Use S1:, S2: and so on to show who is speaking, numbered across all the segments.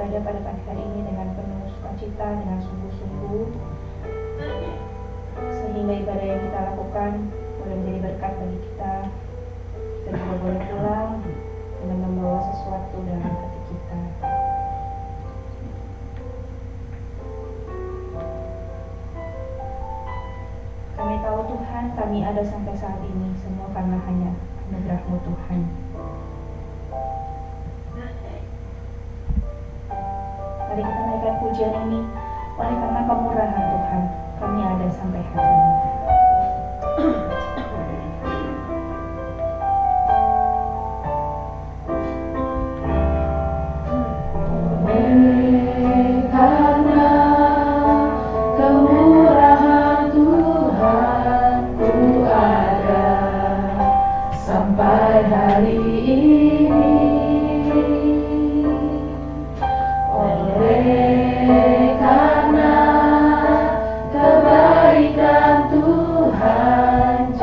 S1: beribadah pada pagi hari ini dengan penuh sukacita, dengan sungguh-sungguh, sehingga ibadah yang kita lakukan boleh menjadi berkat bagi kita. Kita juga boleh pulang dengan membawa sesuatu dalam hati kita. Kami tahu Tuhan, kami ada sampai saat ini semua karena hanya anugerah-Mu Tuhan. Mari kita naikkan pujian ini, oleh karena kemurahan Tuhan, kami ada sampai hari ini.
S2: Karena kebaikan Tuhan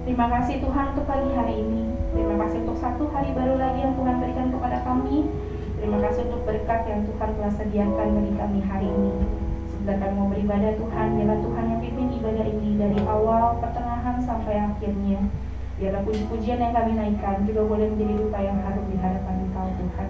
S1: Terima kasih Tuhan untuk pagi hari ini. Terima kasih untuk satu hari baru lagi yang Tuhan berikan kepada kami. Terima kasih untuk berkat yang Tuhan telah sediakan bagi kami hari ini. Sebentar kami mau beribadah Tuhan, biarlah Tuhan yang pimpin ibadah ini dari awal, pertengahan sampai akhirnya. Biarlah puji-pujian yang kami naikkan juga boleh menjadi duka yang harum di hadapan Engkau Tuhan.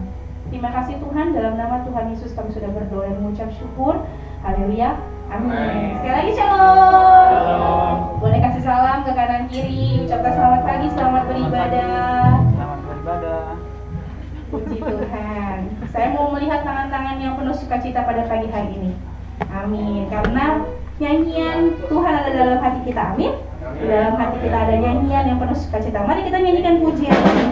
S1: Terima kasih Tuhan, dalam nama Tuhan Yesus kami sudah berdoa dan mengucap syukur. Haleluya. Amin. Sekali lagi shalom. Boleh kasih salam ke kanan kiri, ucapkan selamat pagi, selamat beribadah.
S2: Selamat beribadah.
S1: Puji Tuhan. Saya mau melihat tangan-tangan yang penuh sukacita pada pagi hari ini. Amin. Karena nyanyian Tuhan ada dalam hati kita. Amin. Di dalam hati kita ada nyanyian yang penuh sukacita. Mari kita nyanyikan pujian ini.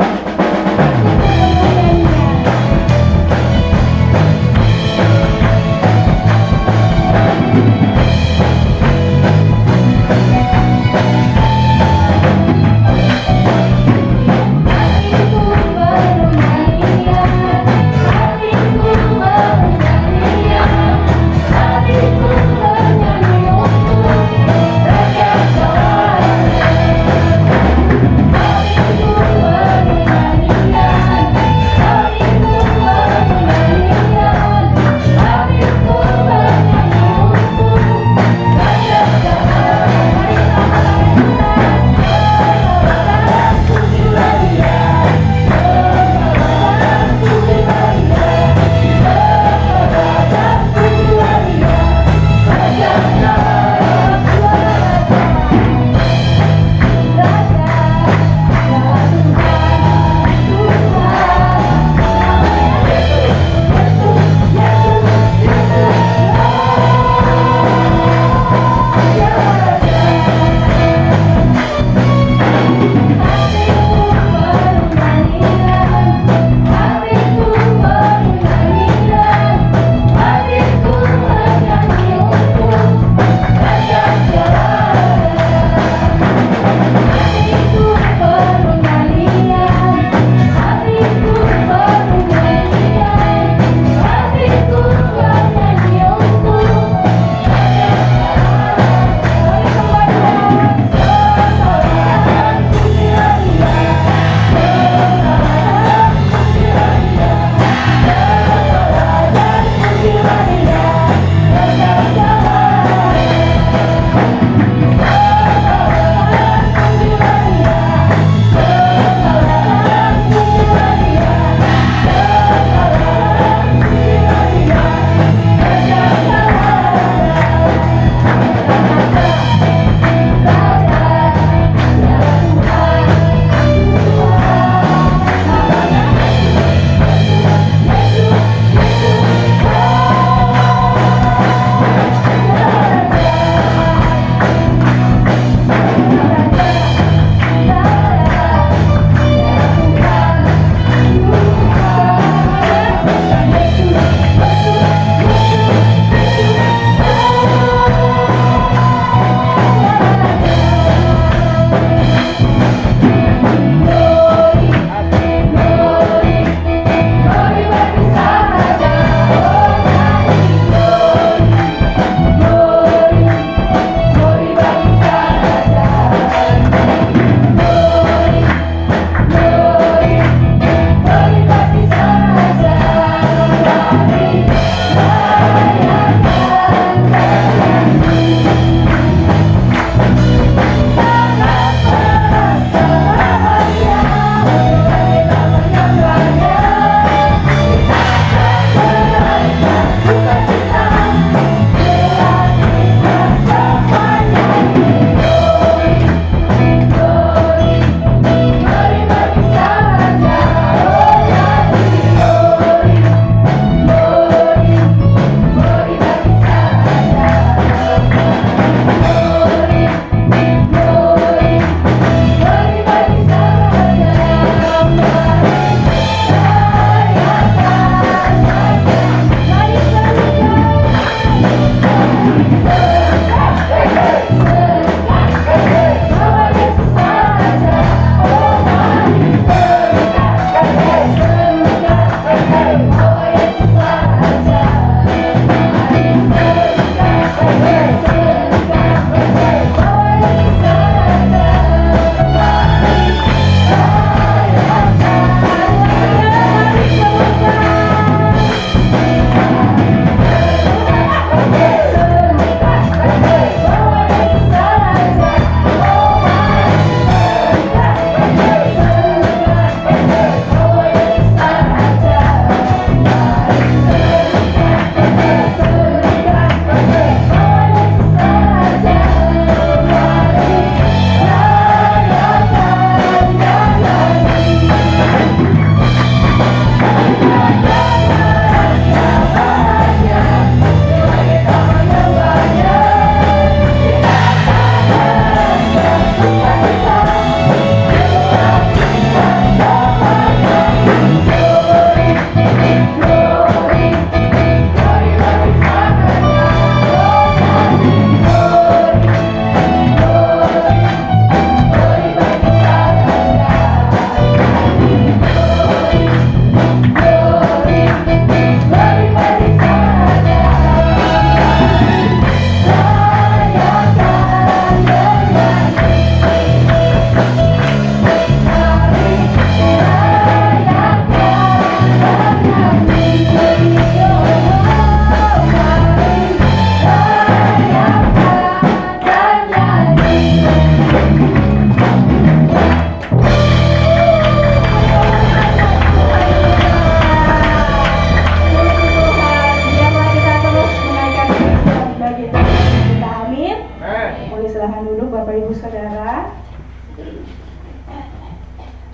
S1: Boleh silahkan duduk Bapak Ibu Saudara.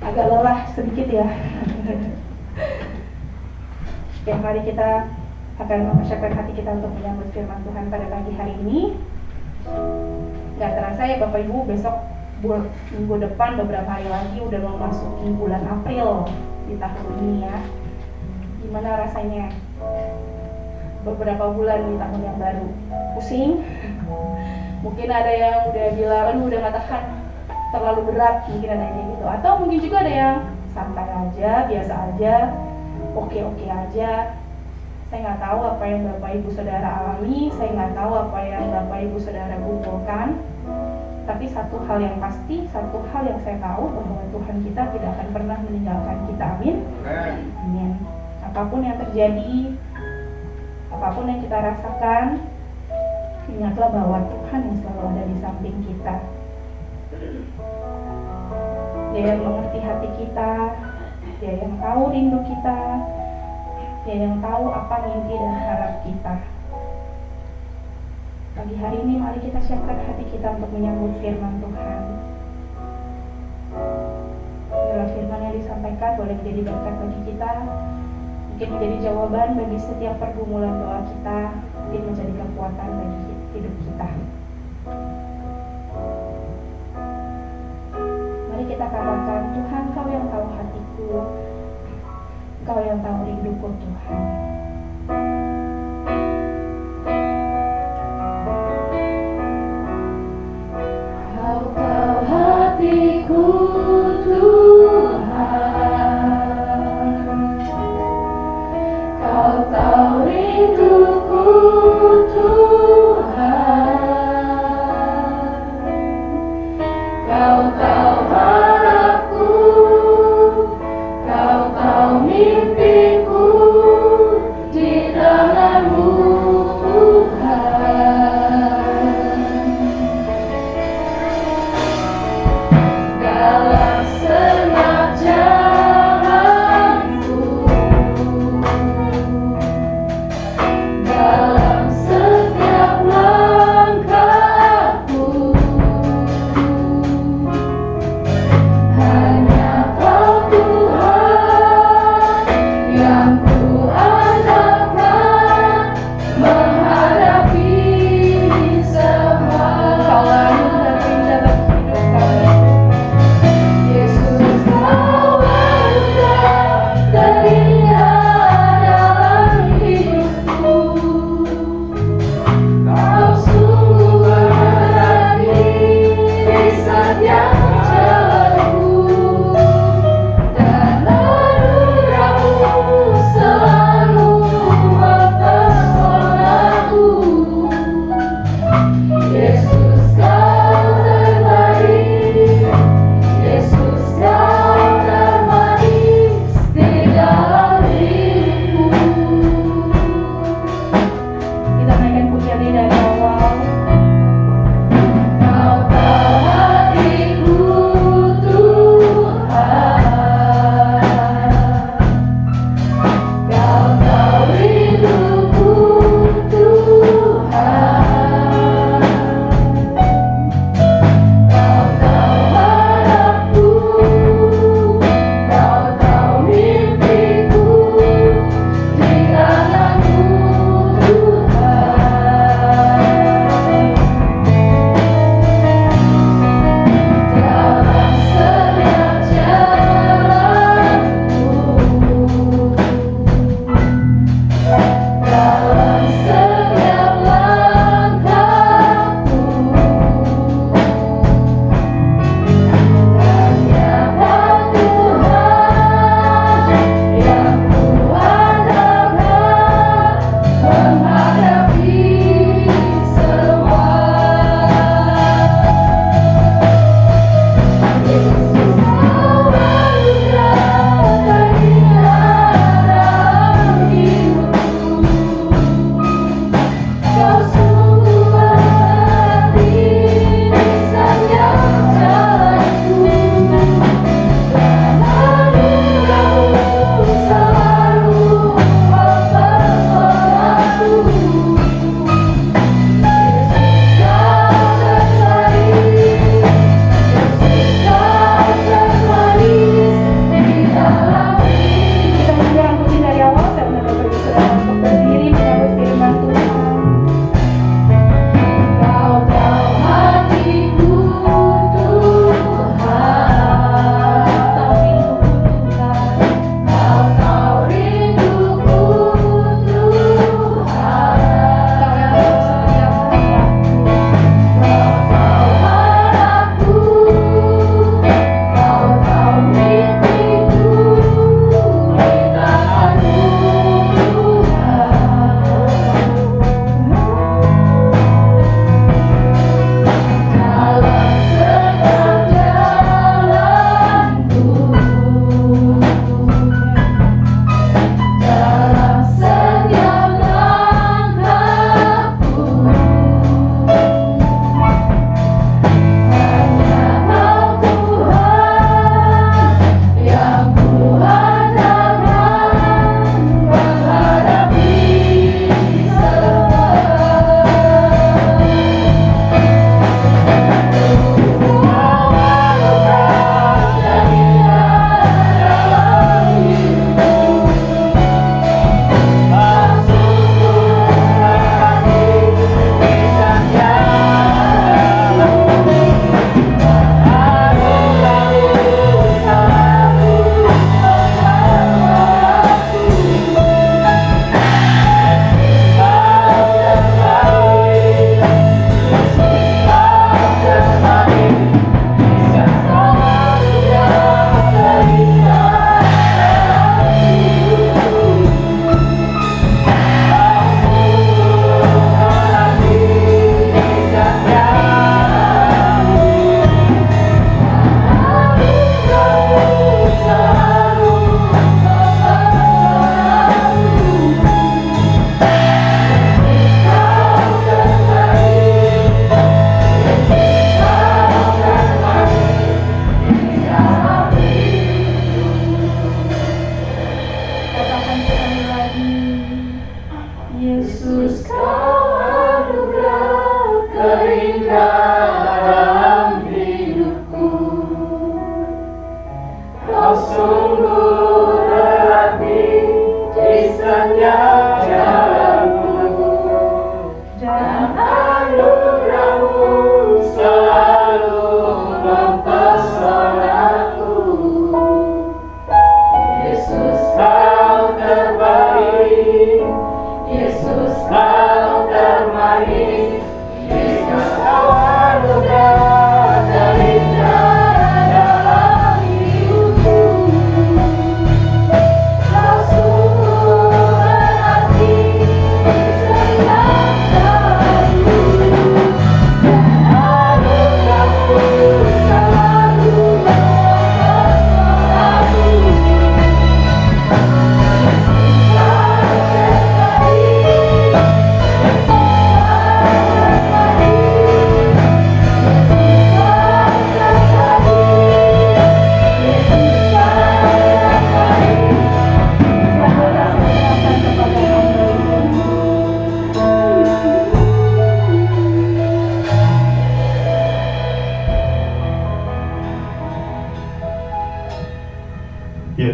S1: Agak lelah sedikit ya. Yang mari kita akan mempersiapkan hati kita untuk menyambut firman Tuhan pada pagi hari ini. Gak terasa ya Bapak Ibu, besok minggu depan beberapa hari lagi udah mau memasuki bulan April di tahun ini ya. Gimana rasanya? Beberapa bulan di tahun yang baru. Pusing? Mungkin ada yang udah bilang, udah gak tahan, terlalu berat, mungkin ada yang gitu. Atau mungkin juga ada yang santai aja, biasa aja, oke-oke aja. Saya nggak tahu apa yang Bapak Ibu Saudara alami, saya nggak tahu apa yang Bapak Ibu Saudara kumpulkan. Tapi satu hal yang pasti, satu hal yang saya tahu, bahwa Tuhan kita tidak akan pernah meninggalkan kita. Amin. Amin. Apapun yang terjadi, apapun yang kita rasakan, ingatlah bahwa Tuhan yang selalu ada di samping kita. Dia yang mengerti hati kita, Dia yang tahu rindu kita, Dia yang tahu apa mimpi dan harap kita. Pagi hari ini mari kita siapkan hati kita untuk menyambut firman Tuhan. Dalam firman yang disampaikan boleh menjadi berkat bagi kita, mungkin menjadi jawaban bagi setiap pergumulan doa kita, mungkin menjadi kekuatan bagi hidup kita. Mari kita katakan, Tuhan, Kau yang tahu hatiku, Kau yang tahu rinduku, Tuhan. Kau tahu hatiku, Tuhan. Kau tahu rinduku, Tuhan. Kau tahu harapku, Kau tahu mimpiku,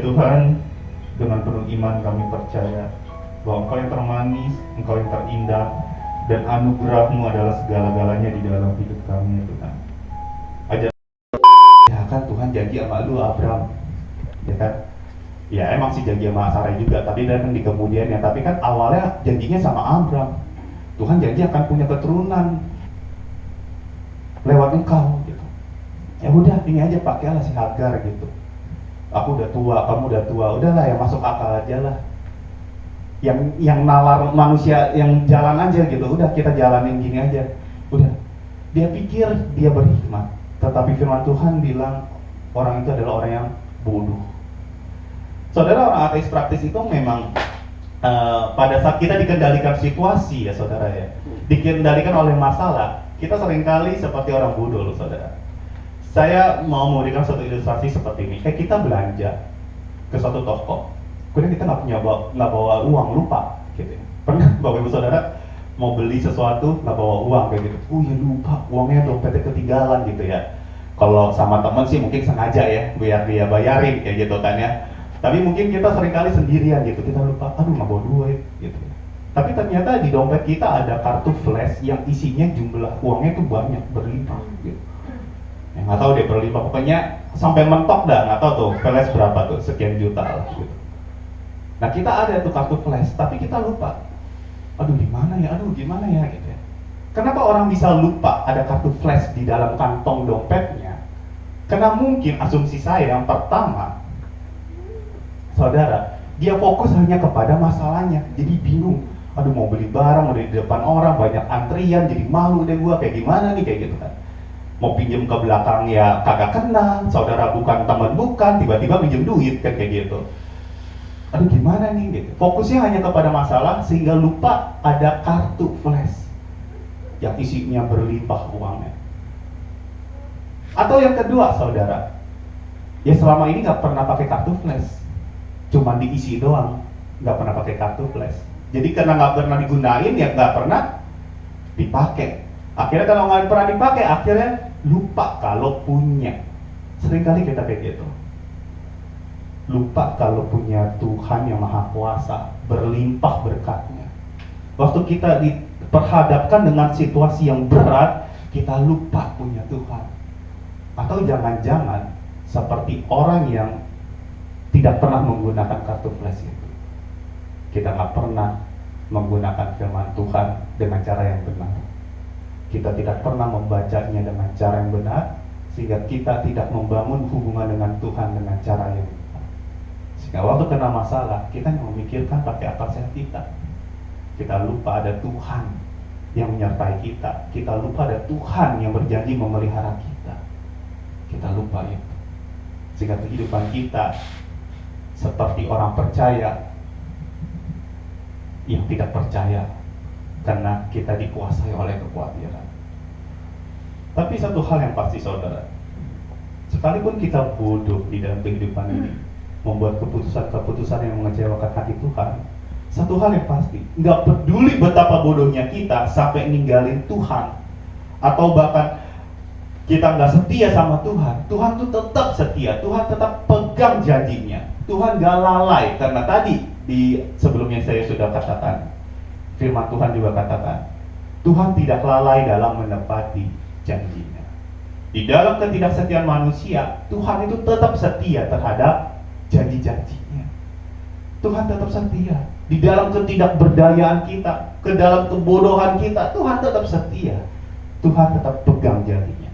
S2: Tuhan, dengan penuh iman kami percaya bahwa Engkau yang termanis, Engkau yang terindah, dan anugerah-Mu adalah segala-galanya di dalam hidup kami ya Tuhan. Ya kan Tuhan janji sama lu Abraham, ya kan? Ya emang sih janji sama Sarai juga, tapi kan di kemudiannya. Tapi kan awalnya janjinya sama Abraham. Tuhan janji akan punya keturunan lewat engkau gitu. Ya udah ini aja pakailah si Hagar gitu. Aku udah tua, kamu udah tua, udahlah yang masuk akal aja lah. Yang nalar manusia yang jalan aja gitu, udah kita jalanin gini aja. Udah. Dia pikir dia berhikmat, tetapi firman Tuhan bilang orang itu adalah orang yang bodoh. Saudara, orang ateis praktis itu memang pada saat kita dikendalikan situasi ya saudara ya, dikendalikan oleh masalah, kita seringkali seperti orang bodoh loh saudara. Saya mau memberikan satu ilustrasi seperti ini. Kita belanja ke suatu toko, kemudian kita nggak bawa uang, lupa gitu ya. Pernah Bapak Ibu Saudara mau beli sesuatu nggak bawa uang kayak gitu? Oh ya lupa, uangnya dompetnya ketinggalan gitu ya. Kalau sama teman sih mungkin sengaja ya, biar dia bayarin kayak gitu kan ya. Tapi mungkin kita seringkali sendirian gitu, kita lupa, aduh nggak bawa duit gitu. Tapi ternyata di dompet kita ada kartu flash yang isinya jumlah uangnya itu banyak, berlimpah gitu. Ya, nggak tahu deh berlimpah, pokoknya sampai mentok dah, nggak tahu tuh flash berapa tuh, sekian juta lah gitu. Nah kita ada tuh kartu flash, tapi kita lupa. Aduh gimana ya gitu ya. Kenapa orang bisa lupa ada kartu flash di dalam kantong dompetnya? Karena mungkin asumsi saya yang pertama, saudara, dia fokus hanya kepada masalahnya, jadi bingung. Aduh mau beli barang, udah di depan orang, banyak antrian, jadi malu deh gua, kayak gimana nih, kayak gitu kan. Mau pinjem ke belakang ya kagak kenal, saudara bukan teman bukan, tiba-tiba pinjem duit kan kayak gitu. Aduh gimana nih gitu. Fokusnya hanya kepada masalah sehingga lupa ada kartu flash yang isinya berlimpah uangnya. Atau yang kedua saudara, ya selama ini nggak pernah pakai kartu flash, cuma diisi doang, nggak pernah pakai kartu flash. Jadi karena nggak pernah digunain ya nggak pernah dipakai. Akhirnya kalau nggak pernah dipakai, akhirnya lupa kalau punya. Seringkali kita kayak gitu. Lupa kalau punya Tuhan yang Maha Kuasa, berlimpah berkatnya. Waktu kita diperhadapkan dengan situasi yang berat, kita lupa punya Tuhan. Atau jangan-jangan seperti orang yang tidak pernah menggunakan kartu flash itu. Kita nggak pernah menggunakan firman Tuhan dengan cara yang benar. Kita tidak pernah membacanya dengan cara yang benar, sehingga kita tidak membangun hubungan dengan Tuhan dengan cara yang benar. Sehingga waktu kena masalah, kita yang memikirkan pakai akal sehat kita. Kita lupa ada Tuhan yang menyertai kita. Kita lupa ada Tuhan yang berjanji memelihara kita. Kita lupa itu. Sehingga kehidupan kita seperti orang percaya yang tidak percaya, karena kita dikuasai oleh kekhawatiran. Tapi satu hal yang pasti saudara, sekalipun kita bodoh di dalam kehidupan ini, membuat keputusan-keputusan yang mengecewakan hati Tuhan, satu hal yang pasti, nggak peduli betapa bodohnya kita sampai ninggalin Tuhan, atau bahkan kita nggak setia sama Tuhan, Tuhan tuh tetap setia, Tuhan tetap pegang janjinya, Tuhan nggak lalai. Karena tadi di sebelumnya saya sudah katakan, firman Tuhan juga katakan, Tuhan tidak lalai dalam menepati janjinya. Di dalam ketidaksetiaan manusia, Tuhan itu tetap setia terhadap janji-janjinya. Tuhan tetap setia. Di dalam ketidakberdayaan kita, ke dalam kebodohan kita, Tuhan tetap setia. Tuhan tetap pegang janjinya.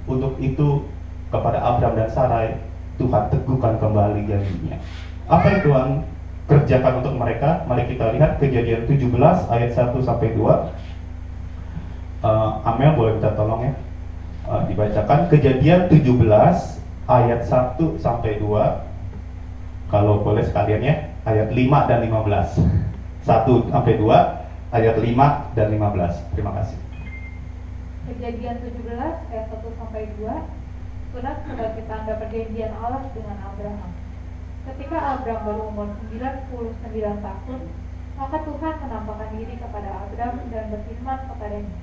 S2: Untuk itu, kepada Abraham dan Sarai, Tuhan teguhkan kembali janjinya. Apa yang Tuhan kerjakan untuk mereka? Mari kita lihat Kejadian 17 ayat 1-2. Amel boleh minta tolong ya, dibacakan Kejadian 17 ayat 1-2. Kalau boleh sekalian ya, ayat 5 dan 15. 1-2, ayat 5 dan 15. Terima kasih.
S1: Kejadian 17 ayat 1-2. Surat sebagai tanda perjanjian Allah dengan Abraham. Ketika Abraham berumur 99 tahun, maka Tuhan menampakkan diri kepada Abraham dan berfirman kepadanya,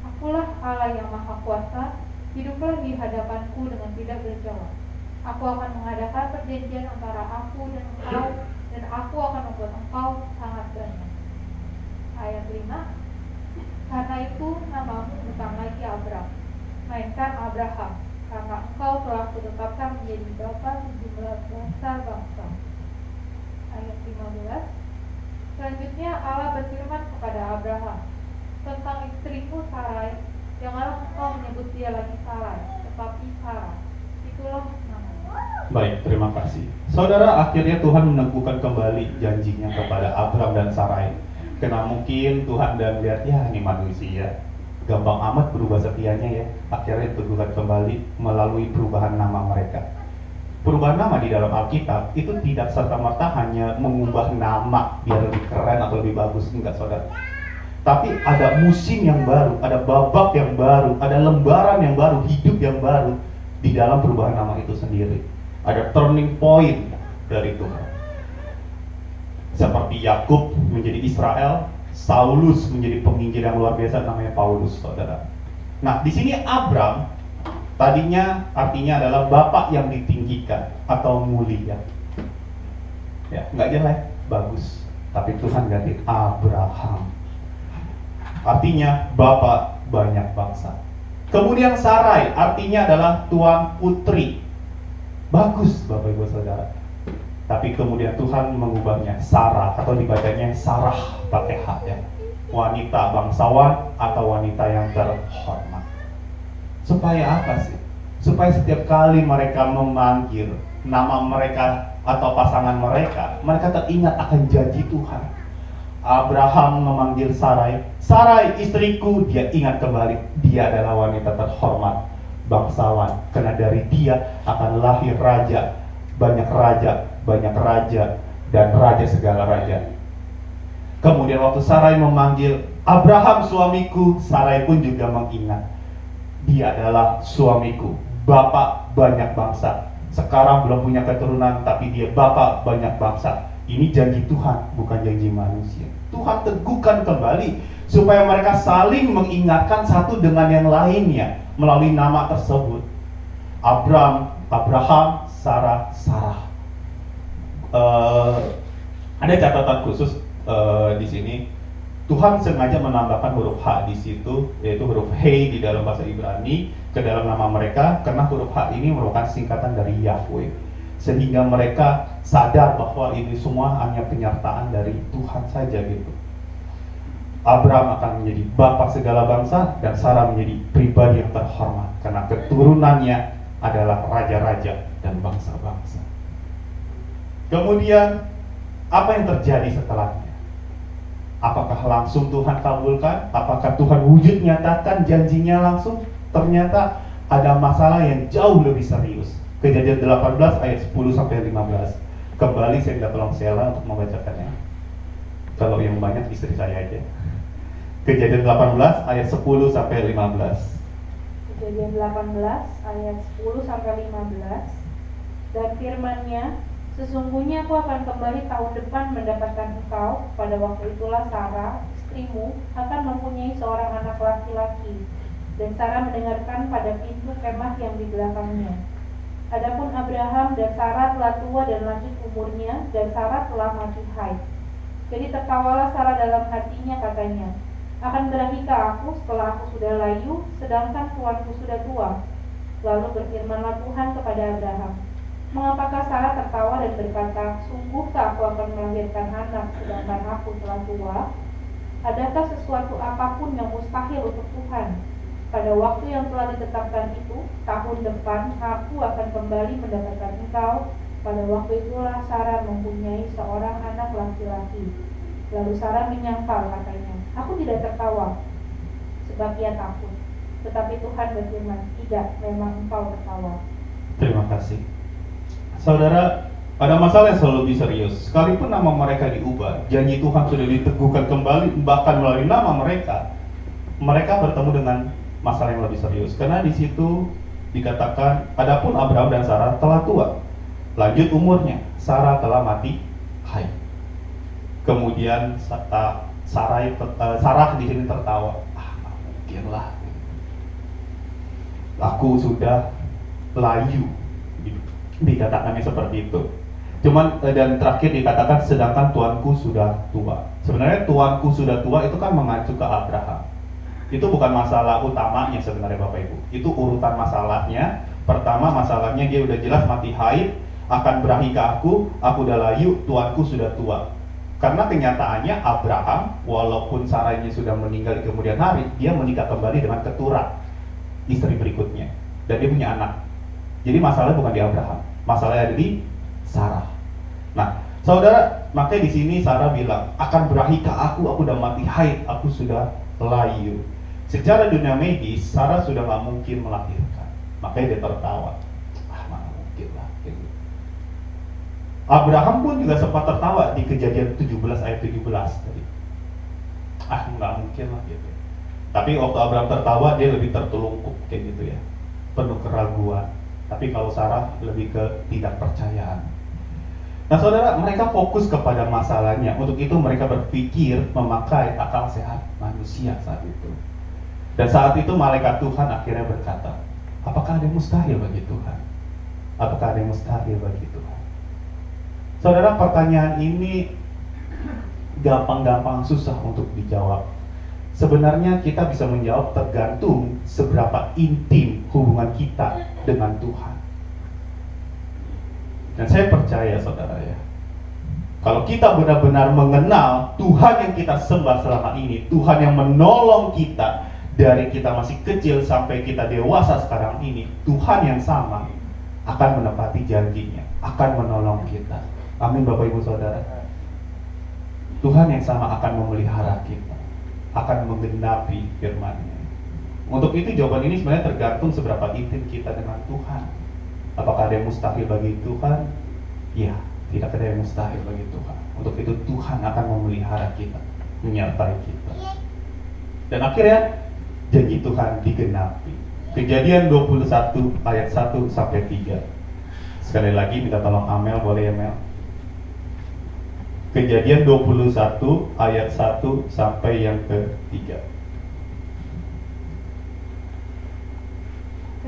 S1: Akulah Allah yang Maha Kuasa, hiduplah di hadapanku dengan tidak berjawab.
S3: Aku akan mengadakan perjanjian antara aku dan engkau, dan aku akan membuat engkau sangat banyak. Ayat 5. Karena itu namamu bukan lagi Abram, melainkan Abraham, karena engkau telah kutetapkan menjadi bapa sejumlah bangsa-bangsa. Ayat 15. Selanjutnya Allah berfirman kepada Abraham tentang istrimu Sarai, janganlah engkau menyebut dia lagi Sarai, tetapi Sarah. Itulah namanya.
S2: Baik, terima kasih. Saudara, akhirnya Tuhan meneguhkan kembali janjinya kepada Abram dan Sarai. Karena mungkin Tuhan dan lihat, ya ini manusia, gampang amat berubah setianya ya. Akhirnya diteguhkan kembali melalui perubahan nama mereka. Perubahan nama di dalam Alkitab itu tidak serta-merta hanya mengubah nama biar lebih keren atau lebih bagus, enggak saudara. Tapi ada musim yang baru, ada babak yang baru, ada lembaran yang baru, hidup yang baru di dalam perubahan nama itu sendiri. Ada turning point dari Tuhan. Seperti Yakub menjadi Israel, Saulus menjadi penginjil yang luar biasa namanya Paulus, saudara. Nah, di sini Abram tadinya artinya adalah bapak yang ditinggikan atau mulia. Ya, nggak jelek, bagus. Tapi Tuhan ganti Abraham. Artinya bapak banyak bangsa. Kemudian Sarai artinya adalah tuan putri. Bagus Bapak Ibu Saudara. Tapi kemudian Tuhan mengubahnya Sarah atau dibacanya Sarah pakai H ya. Wanita bangsawan atau wanita yang terhormat. Supaya apa sih? Supaya setiap kali mereka memanggil nama mereka atau pasangan mereka, mereka teringat akan janji Tuhan. Abraham memanggil Sarai, Sarai istriku, dia ingat kembali, dia adalah wanita terhormat, bangsawan, karena dari dia akan lahir raja, banyak raja, dan raja segala raja. Kemudian waktu Sarai memanggil Abraham suamiku, Sarai pun juga mengingat, dia adalah suamiku, bapak banyak bangsa. Sekarang belum punya keturunan, tapi dia bapak banyak bangsa. Ini janji Tuhan, bukan janji manusia. Tuhan teguhkan kembali supaya mereka saling mengingatkan satu dengan yang lainnya melalui nama tersebut. Abraham, Sarah. Ada catatan khusus di sini. Tuhan sengaja menambahkan huruf H di situ, yaitu huruf He di dalam bahasa Ibrani ke dalam nama mereka, karena huruf H ini merupakan singkatan dari Yahweh, sehingga mereka sadar bahwa ini semua hanya penyertaan dari Tuhan saja gitu. Abraham akan menjadi bapak segala bangsa dan Sarah menjadi pribadi yang terhormat karena keturunannya adalah raja-raja dan bangsa-bangsa. Kemudian apa yang terjadi setelahnya? Apakah langsung Tuhan kabulkan? Apakah Tuhan wujud nyatakan janjinya langsung? Ternyata ada masalah yang jauh lebih serius. Kejadian 18 ayat 10 sampai 15. Kembali saya minta tolong Sheila untuk membacakannya. Kalau yang banyak istri saya aja. Kejadian 18 ayat 10 sampai 15.
S1: Kejadian 18 ayat 10 sampai 15. Dan firman-Nya, sesungguhnya aku akan kembali tahun depan mendapatkan engkau. Pada waktu itulah Sarah, istrimu, akan mempunyai seorang anak laki-laki. Dan Sarah mendengarkan pada pintu kemah yang di belakangnya. Adapun Abraham dan Sarah telah tua dan lanjut umurnya, dan Sarah telah mati haid. Jadi tertawalah Sarah dalam hatinya, katanya, akan berahikah aku setelah aku sudah layu, sedangkan tuanku sudah tua? Lalu berfirmanlah Tuhan kepada Abraham, mengapakah Sarah tertawa dan berkata, sungguhkah aku akan melahirkan anak sedangkan aku telah tua? Adakah sesuatu apapun yang mustahil untuk Tuhan? Pada waktu yang telah ditetapkan itu, tahun depan aku akan kembali mendapatkan engkau. Pada waktu itulah Sarah mempunyai seorang anak laki-laki. Lalu Sarah menyangkal, katanya, aku tidak tertawa, sebab ia takut. Tetapi Tuhan berfirman, tidak, memang engkau tertawa.
S2: Terima kasih. Saudara, ada masalah yang selalu lebih serius. Sekalipun nama mereka diubah, janji Tuhan sudah diteguhkan kembali, bahkan melalui nama mereka, mereka bertemu dengan masalah yang lebih serius. Karena di situ dikatakan, adapun Abraham dan Sarah telah tua, lanjut umurnya, Sarah telah mati haid. Kemudian Sarah di sini tertawa, nggak mungkin lah, aku sudah layu, Dikatakannya seperti itu. Cuman dan terakhir dikatakan sedangkan tuanku sudah tua. Sebenarnya tuanku sudah tua itu kan mengacu ke Abraham. Itu bukan masalah utamanya sebenarnya Bapak Ibu. Itu urutan masalahnya. Pertama masalahnya dia udah jelas mati haid, akan berahi ke aku udah layu, tuanku sudah tua. Karena kenyataannya Abraham walaupun Saranya sudah meninggal di kemudian hari, dia menikah kembali dengan Keturah, istri berikutnya. Dan dia punya anak. Jadi masalahnya bukan di Abraham, masalahnya ada di Sarah. Nah, saudara, makanya di sini Sarah bilang, akan berahi ke aku udah mati haid, aku sudah layu. Secara dunia medis, Sarah sudah nggak mungkin melahirkan. Makanya dia tertawa. Mana mungkin lah. Gitu. Abraham pun juga sempat tertawa di Kejadian 17 ayat 17 tadi. Nggak mungkin lah gitu. Tapi waktu Abraham tertawa, dia lebih tertelungkup kayak gitu ya. Penuh keraguan. Tapi kalau Sarah lebih ke tidak percayaan. Nah saudara, mereka fokus kepada masalahnya. Untuk itu mereka berpikir memakai akal sehat manusia saat itu. Dan saat itu malaikat Tuhan akhirnya berkata, apakah ada yang mustahil bagi Tuhan? Apakah ada yang mustahil bagi Tuhan? Saudara, pertanyaan ini gampang-gampang susah untuk dijawab. Sebenarnya kita bisa menjawab tergantung seberapa intim hubungan kita dengan Tuhan. Dan saya percaya saudara ya, kalau kita benar-benar mengenal Tuhan yang kita sembah selama ini, Tuhan yang menolong kita dari kita masih kecil sampai kita dewasa sekarang ini, Tuhan yang sama akan menepati janjinya, akan menolong kita. Amin Bapak Ibu Saudara. Tuhan yang sama akan memelihara kita, akan menggenapi firman-Nya. Untuk itu jawaban ini sebenarnya tergantung seberapa intim kita dengan Tuhan. Apakah ada yang mustahil bagi Tuhan? Ya, tidak ada yang mustahil bagi Tuhan. Untuk itu Tuhan akan memelihara kita, menyertai kita. Dan akhirnya janji Tuhan digenapi. Kejadian 21 ayat 1 sampai 3. Sekali lagi minta tolong Amel, boleh ya Mel? Kejadian 21 ayat 1 sampai yang ke-3.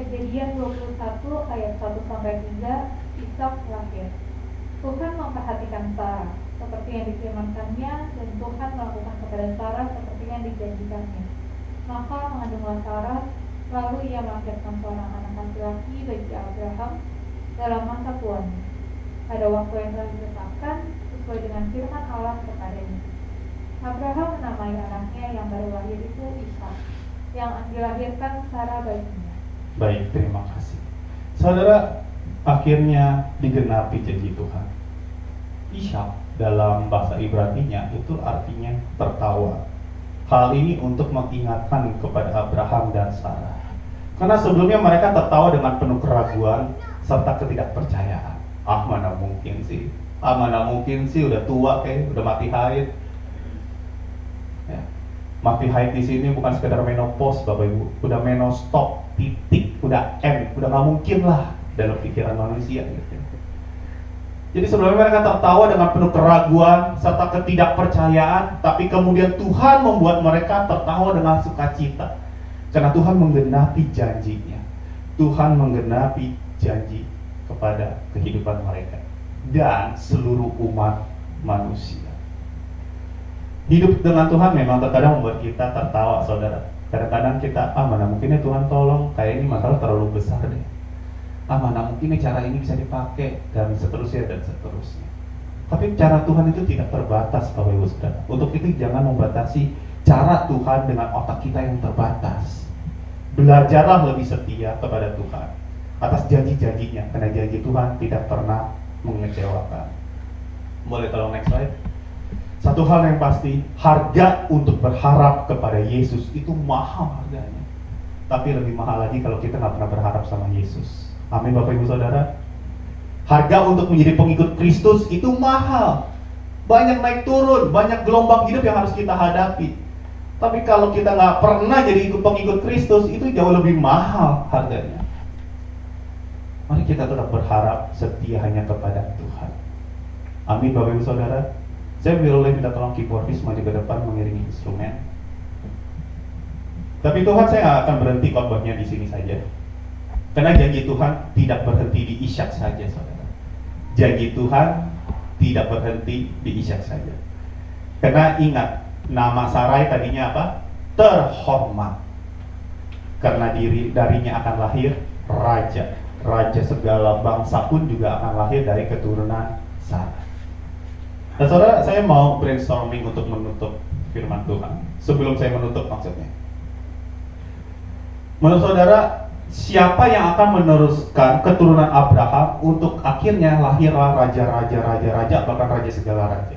S3: Kejadian 21 ayat 1 sampai 3, Ishak lahir. Tuhan memperhatikan Sarah seperti yang difirmankannya, dan Tuhan melakukan kepada Sarah seperti yang dijanjikannya. Maka mengandunglah Sarah, lalu ia melahirkan seorang anak laki-laki bagi Abraham dalam masa tuanya, pada waktu yang telah ditetapkan sesuai dengan firman Allah kepadanya. Abraham menamai anaknya yang baru lahir itu Ishak, yang dilahirkan Sarah baginya.
S2: Baik, terima kasih. Saudara, akhirnya digenapi janji Tuhan. Ishak dalam bahasa Ibrani-nya itu artinya tertawa. Hal ini untuk mengingatkan kepada Abraham dan Sarah. Karena sebelumnya mereka tertawa dengan penuh keraguan serta ketidakpercayaan. Mana mungkin sih? Mana mungkin sih, udah tua udah mati haid. Ya. Mati haid di sini bukan sekedar menopause Bapak Ibu, udah menostop, titik, udah end, udah nggak mungkin lah dalam pikiran manusia gitu. Jadi sebelumnya mereka tertawa dengan penuh keraguan serta ketidakpercayaan, tapi kemudian Tuhan membuat mereka tertawa dengan sukacita karena Tuhan menggenapi janjinya. Tuhan menggenapi janji kepada kehidupan mereka dan seluruh umat manusia. Hidup dengan Tuhan memang terkadang membuat kita tertawa, saudara. Kadang-kadang kita, mana mungkinnya Tuhan tolong, kayak ini masalah terlalu besar deh. Mana mungkinnya cara ini bisa dipakai, dan seterusnya dan seterusnya. Tapi cara Tuhan itu tidak terbatas, Bapak Ibu Saudara. Untuk itu jangan membatasi cara Tuhan dengan otak kita yang terbatas. Belajarlah lebih setia kepada Tuhan atas janji-janjinya, karena janji Tuhan tidak pernah mengecewakan. Boleh tolong next slide? Satu hal yang pasti, harga untuk berharap kepada Yesus itu mahal harganya. Tapi lebih mahal lagi kalau kita nggak pernah berharap sama Yesus. Amin Bapak Ibu Saudara. Harga untuk menjadi pengikut Kristus itu mahal. Banyak naik turun, banyak gelombang hidup yang harus kita hadapi. Tapi kalau kita nggak pernah jadi pengikut Kristus, itu jauh lebih mahal harganya. Mari kita tetap berharap setia hanya kepada Tuhan. Amin Bapak Ibu Saudara. Saya boleh minta tolong keyboardis maju ke depan mengiringi instrumen. Tapi Tuhan, saya nggak akan berhenti khotbahnya di sini saja. Karena janji Tuhan tidak berhenti di Ishak saja, saudara. Janji Tuhan tidak berhenti di Ishak saja. Karena ingat, nama Sarai tadinya apa? Terhormat. Karena darinya akan lahir raja. Raja segala bangsa pun juga akan lahir dari keturunan Sarai. Nah, saudara, saya mau brainstorming untuk menutup firman Tuhan. Sebelum saya menutup maksudnya. Menurut saudara, siapa yang akan meneruskan keturunan Abraham untuk akhirnya lahirlah raja-raja, bahkan raja segala raja?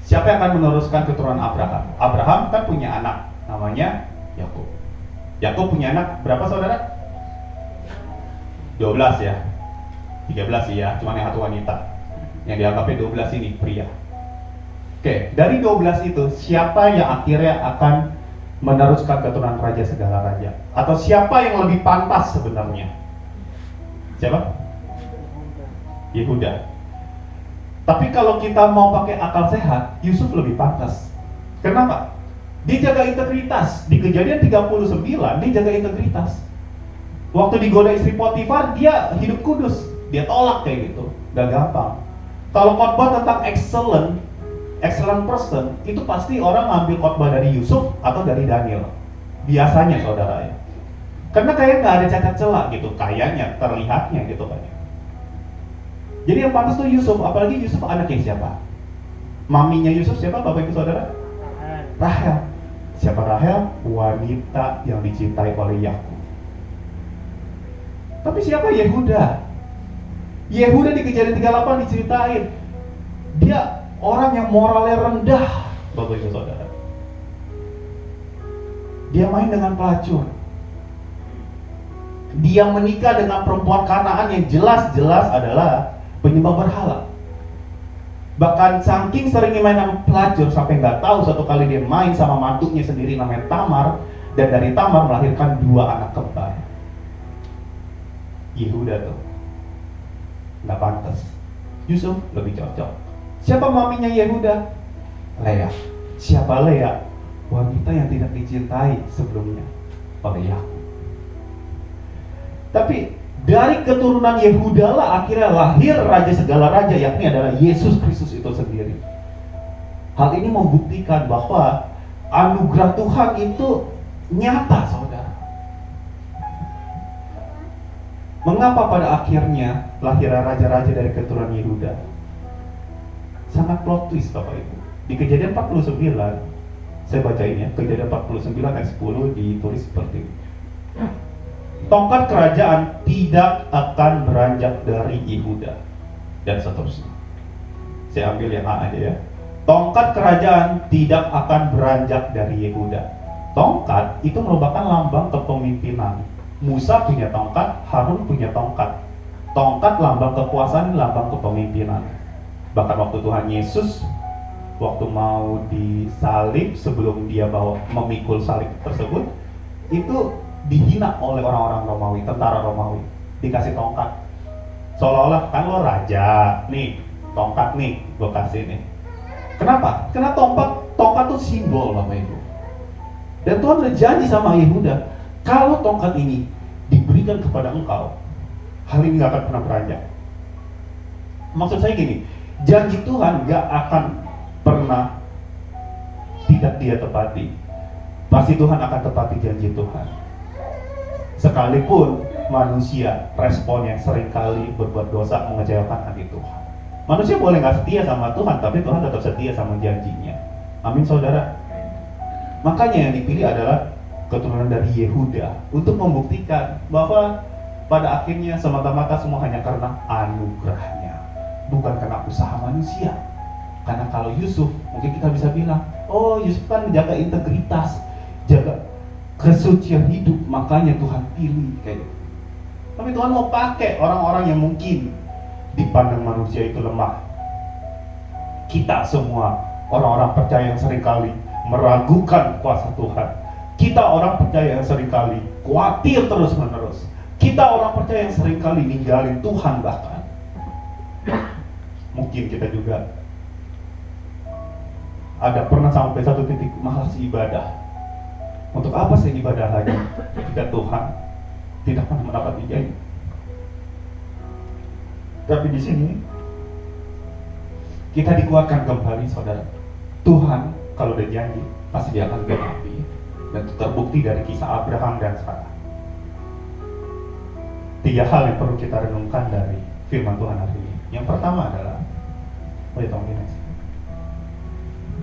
S2: Siapa yang akan meneruskan keturunan Abraham? Abraham kan punya anak, namanya Yakub. Yakub punya anak berapa, saudara? 12 ya. 13 sih ya, cuma yang satu wanita. Yang dianggapnya 12 ini pria. Oke, dari 12 itu siapa yang akhirnya akan meneruskan keturunan raja segala raja? Atau siapa yang lebih pantas sebenarnya? Siapa? Yehuda. Tapi kalau kita mau pakai akal sehat, Yusuf lebih pantas. Kenapa? Dia jaga integritas. Di Kejadian 39, dia jaga integritas. Waktu digoda istri Potifar, dia hidup kudus. Dia tolak kayak gitu. Gak gampang. Kalau khotbah tentang excellent person, itu pasti orang ngambil khotbah dari Yusuf atau dari Daniel. Biasanya, saudara ya. Karena kayak nggak ada cacat celah gitu, kayaknya, terlihatnya gitu kan. Jadi yang pantas tuh Yusuf, apalagi Yusuf anaknya siapa? Maminya Yusuf siapa, Bapak Ibu Saudara? Rahel. Siapa Rahel? Wanita yang dicintai oleh Yakub. Tapi siapa Yehuda? Yehuda di Kejadian 38 diceritain, dia orang yang moralnya rendah, Bapak Ibu Saudara. Dia main dengan pelacur. Dia menikah dengan perempuan Kanaan yang jelas-jelas adalah penyembah berhala. Bahkan saking seringnya main sama pelacur sampai nggak tahu satu kali dia main sama mantunya sendiri namanya Tamar, dan dari Tamar melahirkan 2 anak kembar. Yehuda tuh nggak pantas. Yusuf lebih cocok. Siapa maminya Yehuda? Lea. Siapa Lea? Wanita yang tidak dicintai sebelumnya oleh Yakub. Tapi dari keturunan Yehuda lah akhirnya lahir raja segala raja, yakni adalah Yesus Kristus itu sendiri. Hal ini membuktikan bahwa anugerah Tuhan itu nyata, saudara. Mengapa pada akhirnya lahir raja-raja dari keturunan Yehuda? Sangat plot twist, Bapak Ibu. Di Kejadian 49, saya bacain ya, Kejadian 49 ayat 10 ditulis seperti ini. Tongkat kerajaan tidak akan beranjak dari Yehuda, dan seterusnya. Saya ambil yang A aja ya. Tongkat kerajaan tidak akan beranjak dari Yehuda. Tongkat itu merupakan lambang kepemimpinan. Musa punya tongkat, Harun punya tongkat. Tongkat lambang kekuasaan, lambang kepemimpinan. Bahkan waktu Tuhan Yesus waktu mau disalib, sebelum dia memikul salib tersebut, itu dihina oleh orang-orang Romawi, tentara Romawi, dikasih tongkat. Seolah-olah kan lo raja, nih tongkat nih, gue kasih nih. Kenapa? Karena tongkat tuh simbol, Bapak Ibu. Dan Tuhan berjanji sama Yehuda, kalau tongkat ini diberikan kepada engkau, hal ini gak akan pernah beranjak. Maksud saya gini, janji Tuhan gak akan pernah tidak dia tepati. Pasti Tuhan akan tepati janji Tuhan. Sekalipun manusia responnya seringkali berbuat dosa, mengecewakan hati Tuhan. Manusia boleh gak setia sama Tuhan, tapi Tuhan tetap setia sama janjinya. Amin, saudara. Makanya yang dipilih adalah keturunan dari Yehuda, untuk membuktikan bahwa pada akhirnya semata-mata semua hanya karena anugerahnya, bukan karena usaha manusia. Karena kalau Yusuf, mungkin kita bisa bilang, oh Yusuf kan menjaga integritas, jaga kesucian hidup, makanya Tuhan pilih kayak gitu. Tapi Tuhan mau pakai orang-orang yang mungkin dipandang manusia itu lemah. Kita semua orang-orang percaya yang seringkali meragukan kuasa Tuhan. Kita orang percaya yang seringkali khawatir terus-menerus. Kita orang percaya yang seringkali ninggalin Tuhan bahkan. Mungkin kita juga ada pernah sampai satu titik malas ibadah. Untuk apa saya ibadah lagi jika Tuhan tidak pernah mendapat janji. Tapi di sini kita dikuatkan kembali, saudara. Tuhan kalau udah janji pasti dia akan genapi, dan itu terbukti dari kisah Abraham dan Sarah. 3 hal yang perlu kita renungkan dari firman Tuhan hari ini. Yang pertama adalah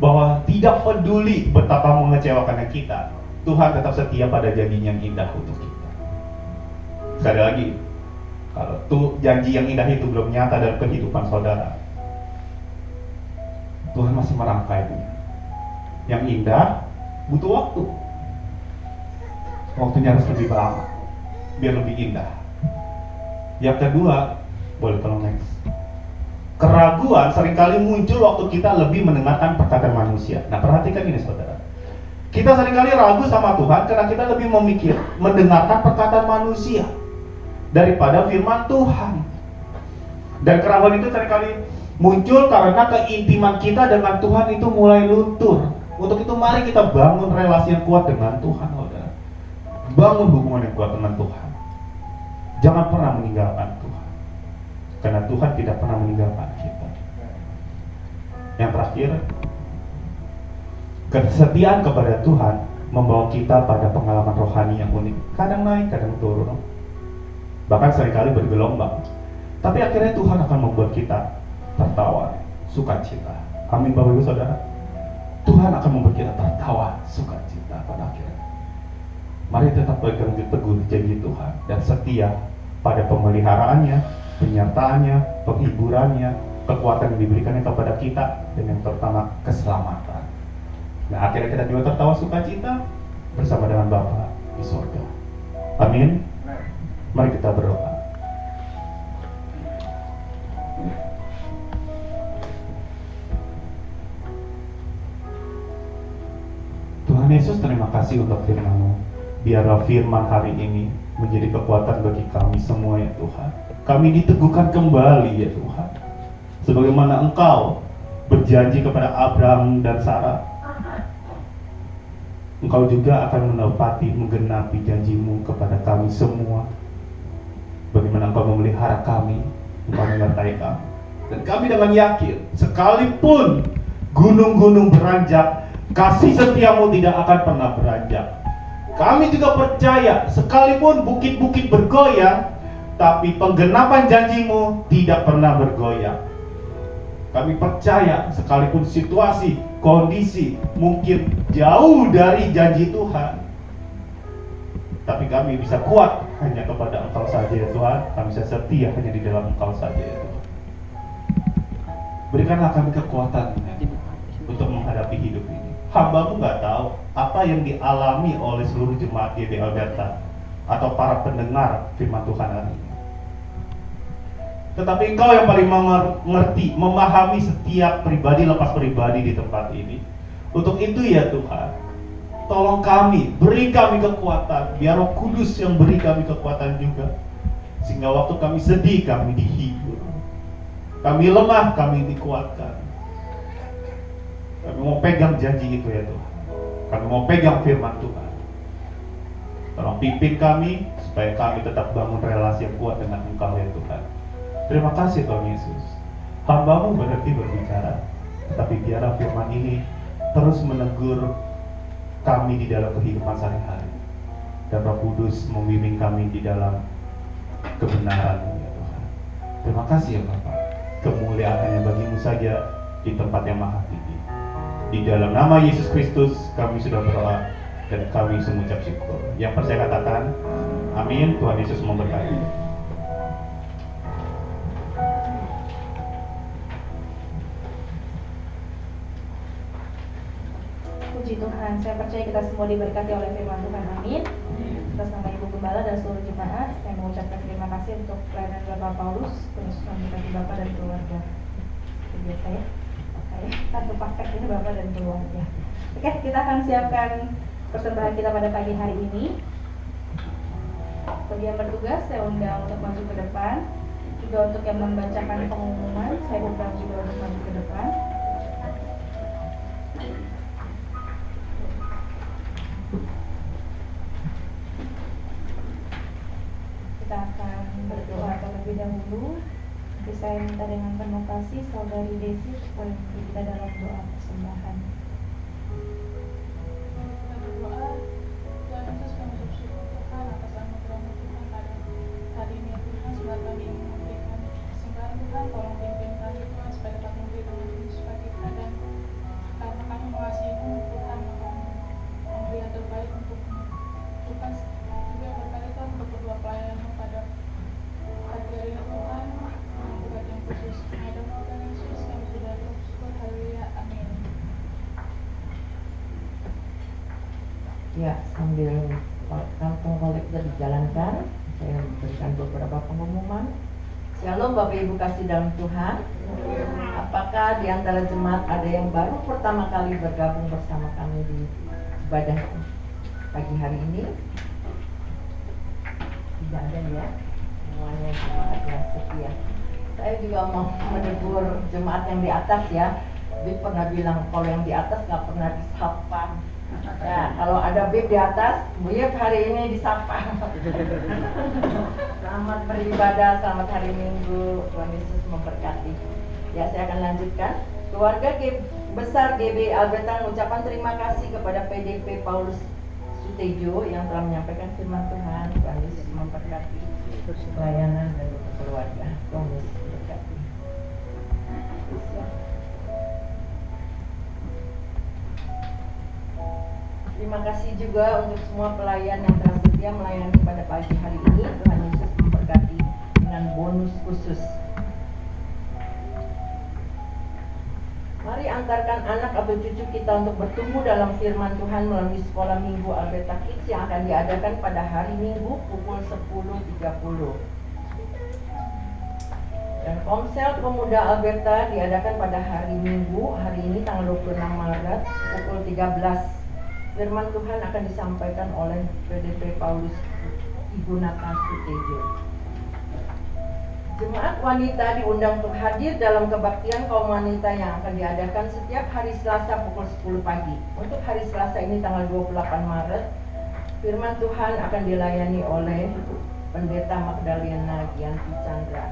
S2: bahwa tidak peduli betapa mengecewakannya kita, Tuhan tetap setia pada janjinya yang indah untuk kita. Sekali lagi, kalau janji yang indah itu belum nyata dalam kehidupan saudara, Tuhan masih merangkainya. Yang indah butuh waktu. Waktunya harus lebih lama biar lebih indah. Yang kedua, boleh tolong next. Keraguan seringkali muncul waktu kita lebih mendengarkan perkataan manusia. Nah, perhatikan ini saudara. Kita seringkali ragu sama Tuhan karena kita lebih mendengarkan perkataan manusia daripada firman Tuhan. Dan keraguan itu seringkali muncul karena keintiman kita dengan Tuhan itu mulai luntur. Untuk itu mari kita bangun relasi yang kuat dengan Tuhan, saudara. Bangun hubungan yang kuat dengan Tuhan. Jangan pernah meninggalkan Tuhan, karena Tuhan tidak pernah meninggalkan kita. Yang terakhir, kesetiaan kepada Tuhan membawa kita pada pengalaman rohani yang unik. Kadang naik, kadang turun, bahkan seringkali bergelombang. Tapi akhirnya Tuhan akan membuat kita tertawa, sukacita. Amin Bapak Ibu Saudara. Tuhan akan membuat kita tertawa, sukacita pada akhirnya. Mari tetap pegang teguh janji Tuhan dan setia pada pemeliharaannya, penyertaannya, penghiburannya, kekuatan yang diberikannya kepada kita, dan yang terutama keselamatan. Nah, akhirnya kita juga tertawa sukacita bersama dengan Bapa di surga. Amin. Mari kita berdoa. Tuhan Yesus, terima kasih untuk firman-Mu. Biarlah firman hari ini menjadi kekuatan bagi kami semua ya Tuhan. Kami diteguhkan kembali ya Tuhan. Sebagaimana Engkau berjanji kepada Abraham dan Sarah, Engkau juga akan menepati, menggenapi janji-Mu kepada kami semua. Bagaimana Engkau memelihara kami, Engkau menyertai kami. Dan kami dengan yakin, sekalipun gunung-gunung beranjak, kasih setia-Mu tidak akan pernah beranjak. Kami juga percaya, sekalipun bukit-bukit bergoyang, tapi penggenapan janji-Mu tidak pernah bergoyang. Kami percaya, sekalipun situasi, kondisi mungkin jauh dari janji Tuhan, tapi kami bisa kuat hanya kepada Engkau saja ya Tuhan. Kami bisa setia hanya di dalam Engkau saja ya Tuhan. Berikanlah kami kekuatan ya Tuhan, untuk menghadapi hidup ini. Hamba-Mu gak tahu apa yang dialami oleh seluruh jemaat GBI Alberta atau para pendengar firman Tuhan hari ini. Tetapi Engkau yang paling mengerti, memahami setiap pribadi lepas pribadi di tempat ini. Untuk itu ya Tuhan, tolong kami, beri kami kekuatan. Biar Roh Kudus yang beri kami kekuatan juga, sehingga waktu kami sedih, kami dihibur. Kami lemah, kami dikuatkan. Kami mau pegang janji itu ya Tuhan. Kami mau pegang firman Tuhan. Tolong pimpin kami supaya kami tetap bangun relasi yang kuat dengan Engkau ya Tuhan. Terima kasih Tuhan Yesus. Hamba-Mu berhenti berbicara, tetapi biarlah firman ini terus menegur kami di dalam kehidupan sehari-hari. Dan Roh Kudus membimbing kami di dalam kebenaran ya Tuhan. Terima kasih ya Bapak. Kemuliaan hanya bagi-Mu saja di tempat yang maha tinggi. Di dalam nama Yesus Kristus kami sudah berdoa dan kami mengucap syukur. Yang percaya katakan amin. Tuhan Yesus memberkati.
S1: Puji Tuhan, saya percaya kita semua diberkati oleh firman Tuhan. Amin. Atas nama Ibu Gembala dan seluruh jemaat, saya mengucapkan terima kasih untuk pelayanan Bapak Paulus, terus memberkati Bapak dan keluarga. Itu biasa ya. Satu paket ini Bapak dan keluarga. Oke, kita akan siapkan persembahan kita pada pagi hari ini. Bagi yang bertugas, saya undang untuk maju ke depan. Juga untuk yang membacakan pengumuman, saya undang juga untuk maju ke depan. kita akan berdoa terlebih dahulu. Nanti saya minta dengan penuh kasih saudari Desi supaya memimpin kita dalam doa persembahan.
S3: Kita berdoa. Tuhan Yesus, kami bersyukur Tuhan atas anugerah-Mu Tuhan pada hari ini Tuhan, sebab kami memberikan persembahan Tuhan, tolong pimpin kami Tuhan supaya dapat memberi dengan Yesus bagi kita, dan karena kami mengasihi-Mu Tuhan, maka memberi yang terbaik untuk-Mu Tuhan. Juga berkali Tuhan untuk kedua pelayan-Mu pada pagi hari ini Tuhan, tugas yang khusus. Ada Tuhan Yesus, kami sudah bersyukur. Haleluya, amin.
S4: Ya, sambil kantong kolektor dijalankan, saya berikan beberapa pengumuman. Shalom Bapak Ibu kasih dalam Tuhan. Apakah di antara jemaat ada yang baru pertama kali bergabung bersama kami di ibadah pagi hari ini? Tidak ada ya, semuanya jemaat yang setia. Saya juga mau menegur jemaat yang di atas ya. Bib pernah bilang kalau yang di atas nggak pernah disapa. Ya, kalau ada Bib di atas, Bib hari ini disapa. Selamat beribadah, selamat hari Minggu, Tuhan Yesus memberkati. Ya, saya akan lanjutkan. Keluarga besar GB Alberta mengucapkan terima kasih kepada PDP Paulus Sutejo yang telah menyampaikan firman Tuhan. Tuhan Yesus memberkati pelayanan dan keluarga. Tuhan Yesus memberkati. Terima kasih juga untuk semua pelayan yang telah setia melayani pada pagi hari ini. Tuhan Yesus memberkati dengan bonus khusus. Mari antarkan anak atau cucu kita untuk bertumbuh dalam firman Tuhan melalui sekolah minggu Alberta Kids yang akan diadakan pada hari Minggu pukul 10.30. Dan Komsel Pemuda Alberta diadakan pada hari Minggu, hari ini tanggal 26 Maret pukul 13. Firman Tuhan akan disampaikan oleh PDP Paulus Ibu Nata Sutejo. Jemaat wanita diundang untuk hadir dalam kebaktian kaum wanita yang akan diadakan setiap hari Selasa pukul 10 pagi. Untuk hari Selasa ini tanggal 28 Maret, firman Tuhan akan dilayani oleh Pendeta Magdalena Gianti Chandra,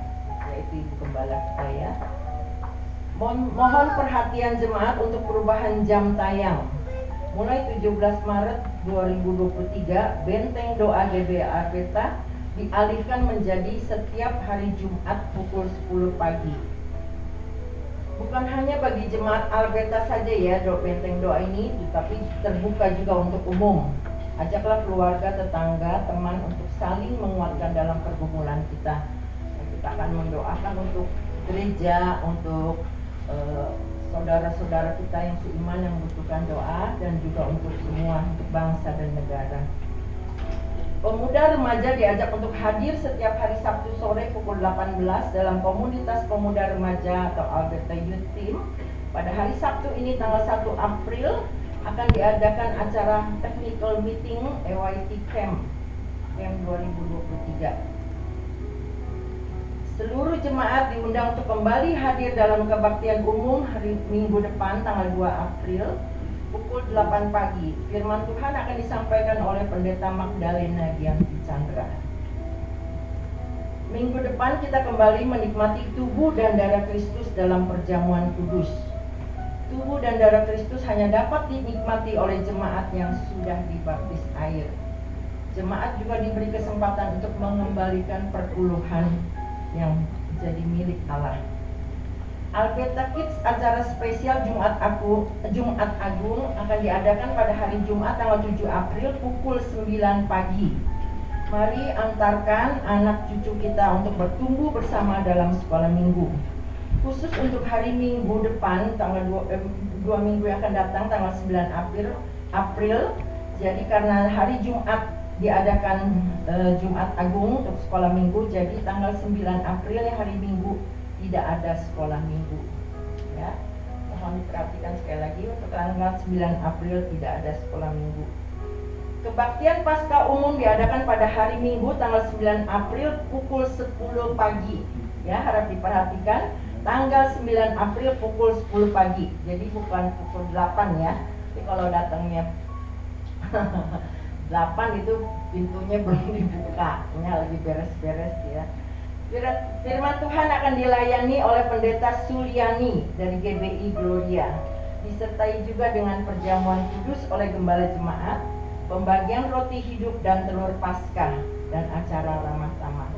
S4: yaitu Ibu Gembala kita ya. Mohon perhatian jemaat untuk perubahan jam tayang. Mulai 17 Maret 2023, Benteng Doa GBA Alberta dialihkan menjadi setiap hari Jumat pukul 10 pagi. Bukan hanya bagi jemaat Alberta saja ya Benteng Doa ini, tetapi terbuka juga untuk umum. Ajaklah keluarga, tetangga, teman untuk saling menguatkan dalam pergumulan kita. Kita akan mendoakan untuk gereja, untuk saudara-saudara kita yang seiman yang membutuhkan doa, dan juga untuk semua, untuk bangsa dan negara. Pemuda remaja diajak untuk hadir setiap hari Sabtu sore pukul 18 dalam komunitas pemuda remaja atau Alberta Youth Team. Pada hari Sabtu ini tanggal 1 April akan diadakan acara technical meeting EYT Camp 2023. Seluruh jemaat diundang untuk kembali hadir dalam kebaktian umum hari Minggu depan tanggal 2 April pukul 8 pagi. Firman Tuhan akan disampaikan oleh Pendeta Magdalena Gianti Chandra. Minggu depan kita kembali menikmati tubuh dan darah Kristus dalam perjamuan kudus. Tubuh dan darah Kristus hanya dapat dinikmati oleh jemaat yang sudah dibaptis air. Jemaat juga diberi kesempatan untuk mengembalikan perpuluhan yang jadi milik Allah. Alberta Kids acara spesial Jumat Agung akan diadakan pada hari Jumat tanggal 7 April pukul 9 pagi. Mari antarkan anak cucu kita untuk bertumbuh bersama dalam sekolah minggu. Khusus untuk hari Minggu depan tanggal 2 minggu yang akan datang tanggal 9 April. Jadi karena hari Jumat diadakan Jumat Agung untuk sekolah minggu, jadi tanggal 9 April hari Minggu tidak ada sekolah minggu ya. Mohon diperhatikan sekali lagi, untuk tanggal 9 April tidak ada sekolah minggu. Kebaktian Paskah umum diadakan pada hari Minggu tanggal 9 April pukul 10 pagi ya, harap diperhatikan, tanggal 9 April pukul 10 pagi, jadi bukan pukul 8 ya. Jadi kalau datangnya 8 itu pintunya belum dibuka, ini lagi beres-beres ya. Firman Tuhan akan dilayani oleh Pendeta Suliani dari GBI Gloria, disertai juga dengan perjamuan kudus oleh Gembala Jemaat, pembagian roti hidup dan telur Paskah, dan acara ramah tamah.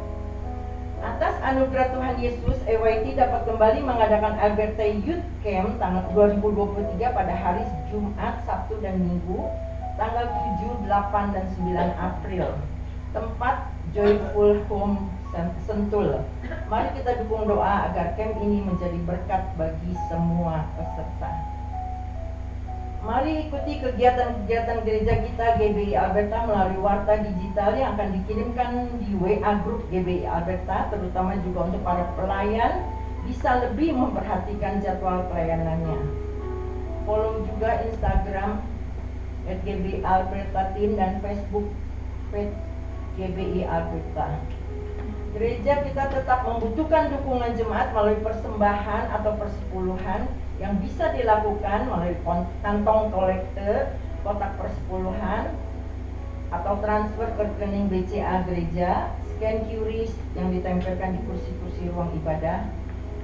S4: Atas anugerah Tuhan Yesus, EYT dapat kembali mengadakan Alberta Youth Camp tanggal 2023 pada hari Jumat, Sabtu, dan Minggu, tanggal 7, 8, dan 9 April. Tempat Joyful Home Sentul. Mari kita dukung doa agar camp ini menjadi berkat bagi semua peserta. Mari ikuti kegiatan-kegiatan gereja kita GBI Alberta melalui warta digital yang akan dikirimkan di WA Group GBI Alberta, terutama juga untuk para pelayan bisa lebih memperhatikan jadwal pelayanannya. Follow juga Instagram @GBI Alberta Team dan Facebook page GBI Alberta. Gereja kita tetap membutuhkan dukungan jemaat melalui persembahan atau persepuluhan yang bisa dilakukan melalui kantong kolekte, kotak persepuluhan, atau transfer ke rekening BCA gereja, scan QRIS yang ditempelkan di kursi-kursi ruang ibadah,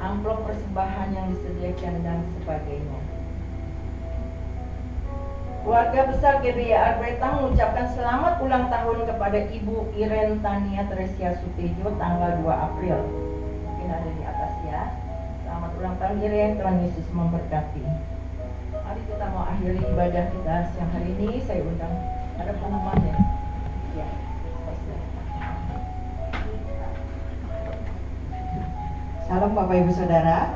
S4: amplop persembahan yang disediakan, dan sebagainya. Keluarga besar GBI Alberta mengucapkan selamat ulang tahun kepada Ibu Iren Tania Tresia Sutejo tanggal 2 April. Mungkin ada di atas ya. Selamat ulang tahun Iren, Tuhan Yesus memberkati. Mari kita mau akhiri ibadah kita siang hari ini. Saya undang, ada pengumuman ya? Ya.
S5: Salam Bapak Ibu Saudara.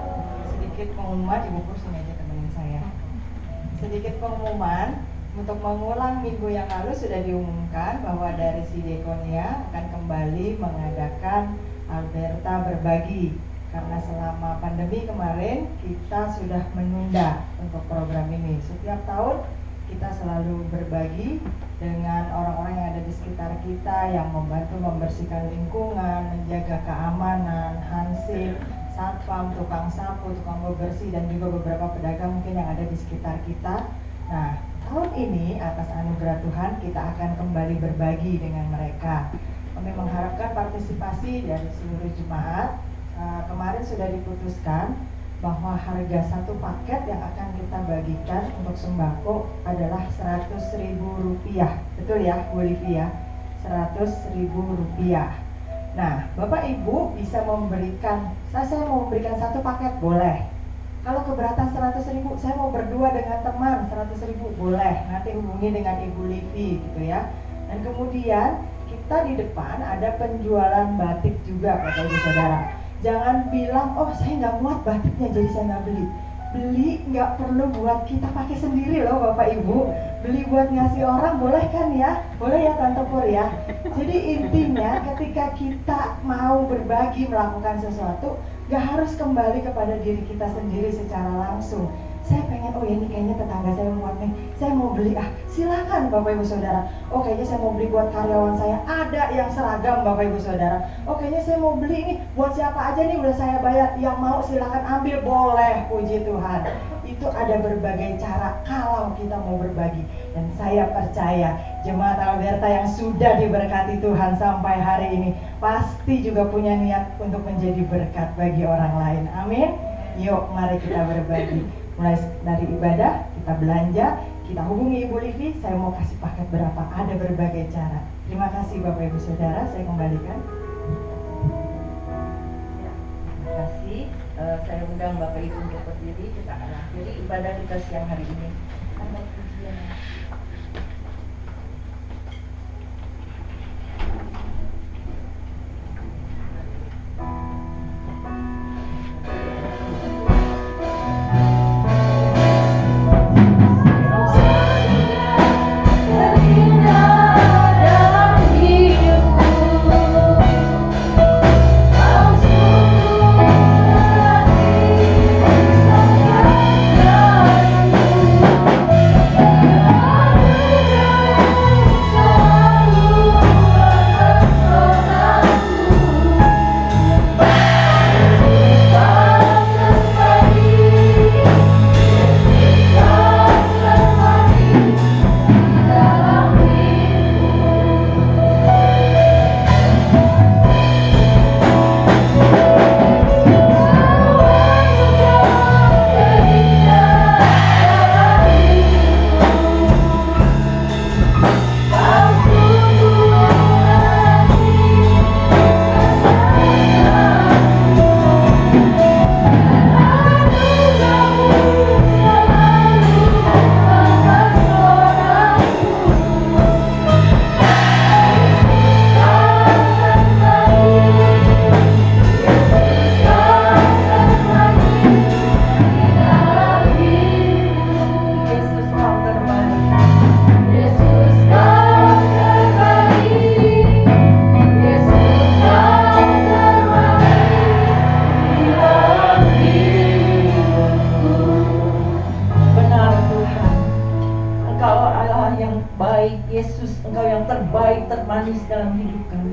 S5: Sedikit pengumuman, Ibu kursinya aja temenin saya. Sedikit pengumuman, untuk mengulang minggu yang lalu sudah diumumkan bahwa dari Sidekonia akan kembali mengadakan Alberta Berbagi. Karena selama pandemi kemarin kita sudah menunda untuk program ini. Setiap tahun kita selalu berbagi dengan orang-orang yang ada di sekitar kita yang membantu membersihkan lingkungan, menjaga keamanan, hansip, satpam, tukang sapu, tukang bebersih, dan juga beberapa pedagang mungkin yang ada di sekitar kita. Nah, tahun ini atas anugerah Tuhan kita akan kembali berbagi dengan mereka. Kami mengharapkan partisipasi dari seluruh jemaat. Kemarin sudah diputuskan bahwa harga satu paket yang akan kita bagikan untuk sembako adalah Rp100.000. Betul ya, Bu Livi ya? Rp100.000. Nah, Bapak Ibu bisa memberikan, saya mau memberikan satu paket, boleh. Kalau keberatan 100.000, saya mau berdua dengan teman 100.000, boleh. Nanti hubungi dengan Ibu Livi gitu ya. Dan kemudian kita di depan ada penjualan batik juga, Bapak Ibu Saudara. Jangan bilang, oh saya nggak muat batiknya jadi saya nggak beli. Beli nggak perlu buat kita pakai sendiri loh Bapak Ibu. Beli buat ngasih orang boleh kan ya? Boleh ya Tante Pur ya? Jadi intinya ketika kita mau berbagi melakukan sesuatu, nggak harus kembali kepada diri kita sendiri secara langsung. Saya pengen, oh ya ini kayaknya tetangga saya muat nih, saya mau beli, silakan Bapak Ibu Saudara. Oh kayaknya saya mau beli buat karyawan saya, ada yang seragam Bapak Ibu Saudara. Oh kayaknya saya mau beli ini buat siapa aja nih, udah saya bayar, yang mau silakan ambil, boleh, puji Tuhan. Itu ada berbagai cara kalau kita mau berbagi. Dan saya percaya jemaat Alberta yang sudah diberkati Tuhan sampai hari ini pasti juga punya niat untuk menjadi berkat bagi orang lain. Amin. Yuk mari kita berbagi. Mulai dari ibadah, kita belanja, kita hubungi Ibu Livi, saya mau kasih paket berapa, ada berbagai cara. Terima kasih Bapak Ibu Saudara, saya kembalikan.
S4: Terima kasih. Saya undang Bapak Ibu untuk berdiri, kita akan akhiri ibadah kita siang hari ini. Ada pujian.
S6: Oh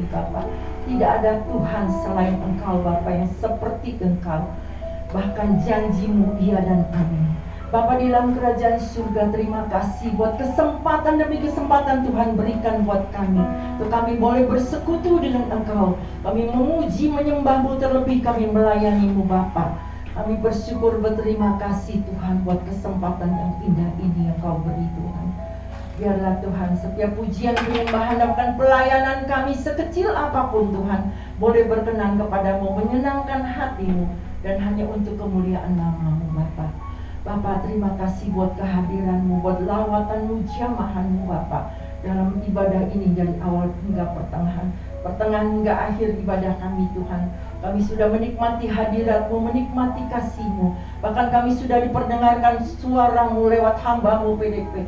S4: Bapa. Tidak ada Tuhan selain Engkau Bapa yang seperti Engkau. Bahkan janji-Mu iya dan amin. Bapa di dalam kerajaan surga, terima kasih buat kesempatan demi kesempatan Tuhan berikan buat kami, untuk kami boleh bersekutu dengan Engkau. Kami memuji, menyembah-Mu, terlebih kami melayani-Mu Bapa. Kami bersyukur, berterima kasih Tuhan buat kesempatan yang indah ini yang Kau beri Tuhan. Biarlah Tuhan setiap pujian penyembahan dan pelayanan kami sekecil apapun Tuhan boleh berkenan kepadamu, menyenangkan hati-Mu, dan hanya untuk kemuliaan nama-Mu Bapa. Bapa, terima kasih buat kehadiran-Mu, buat lawatan-Mu, jamahan-Mu Bapa dalam ibadah ini dari awal hingga pertengahan hingga akhir ibadah kami Tuhan. Kami sudah menikmati hadirat-Mu, menikmati kasih-Mu. Bahkan kami sudah diperdengarkan suara-Mu lewat hamba-Mu PDP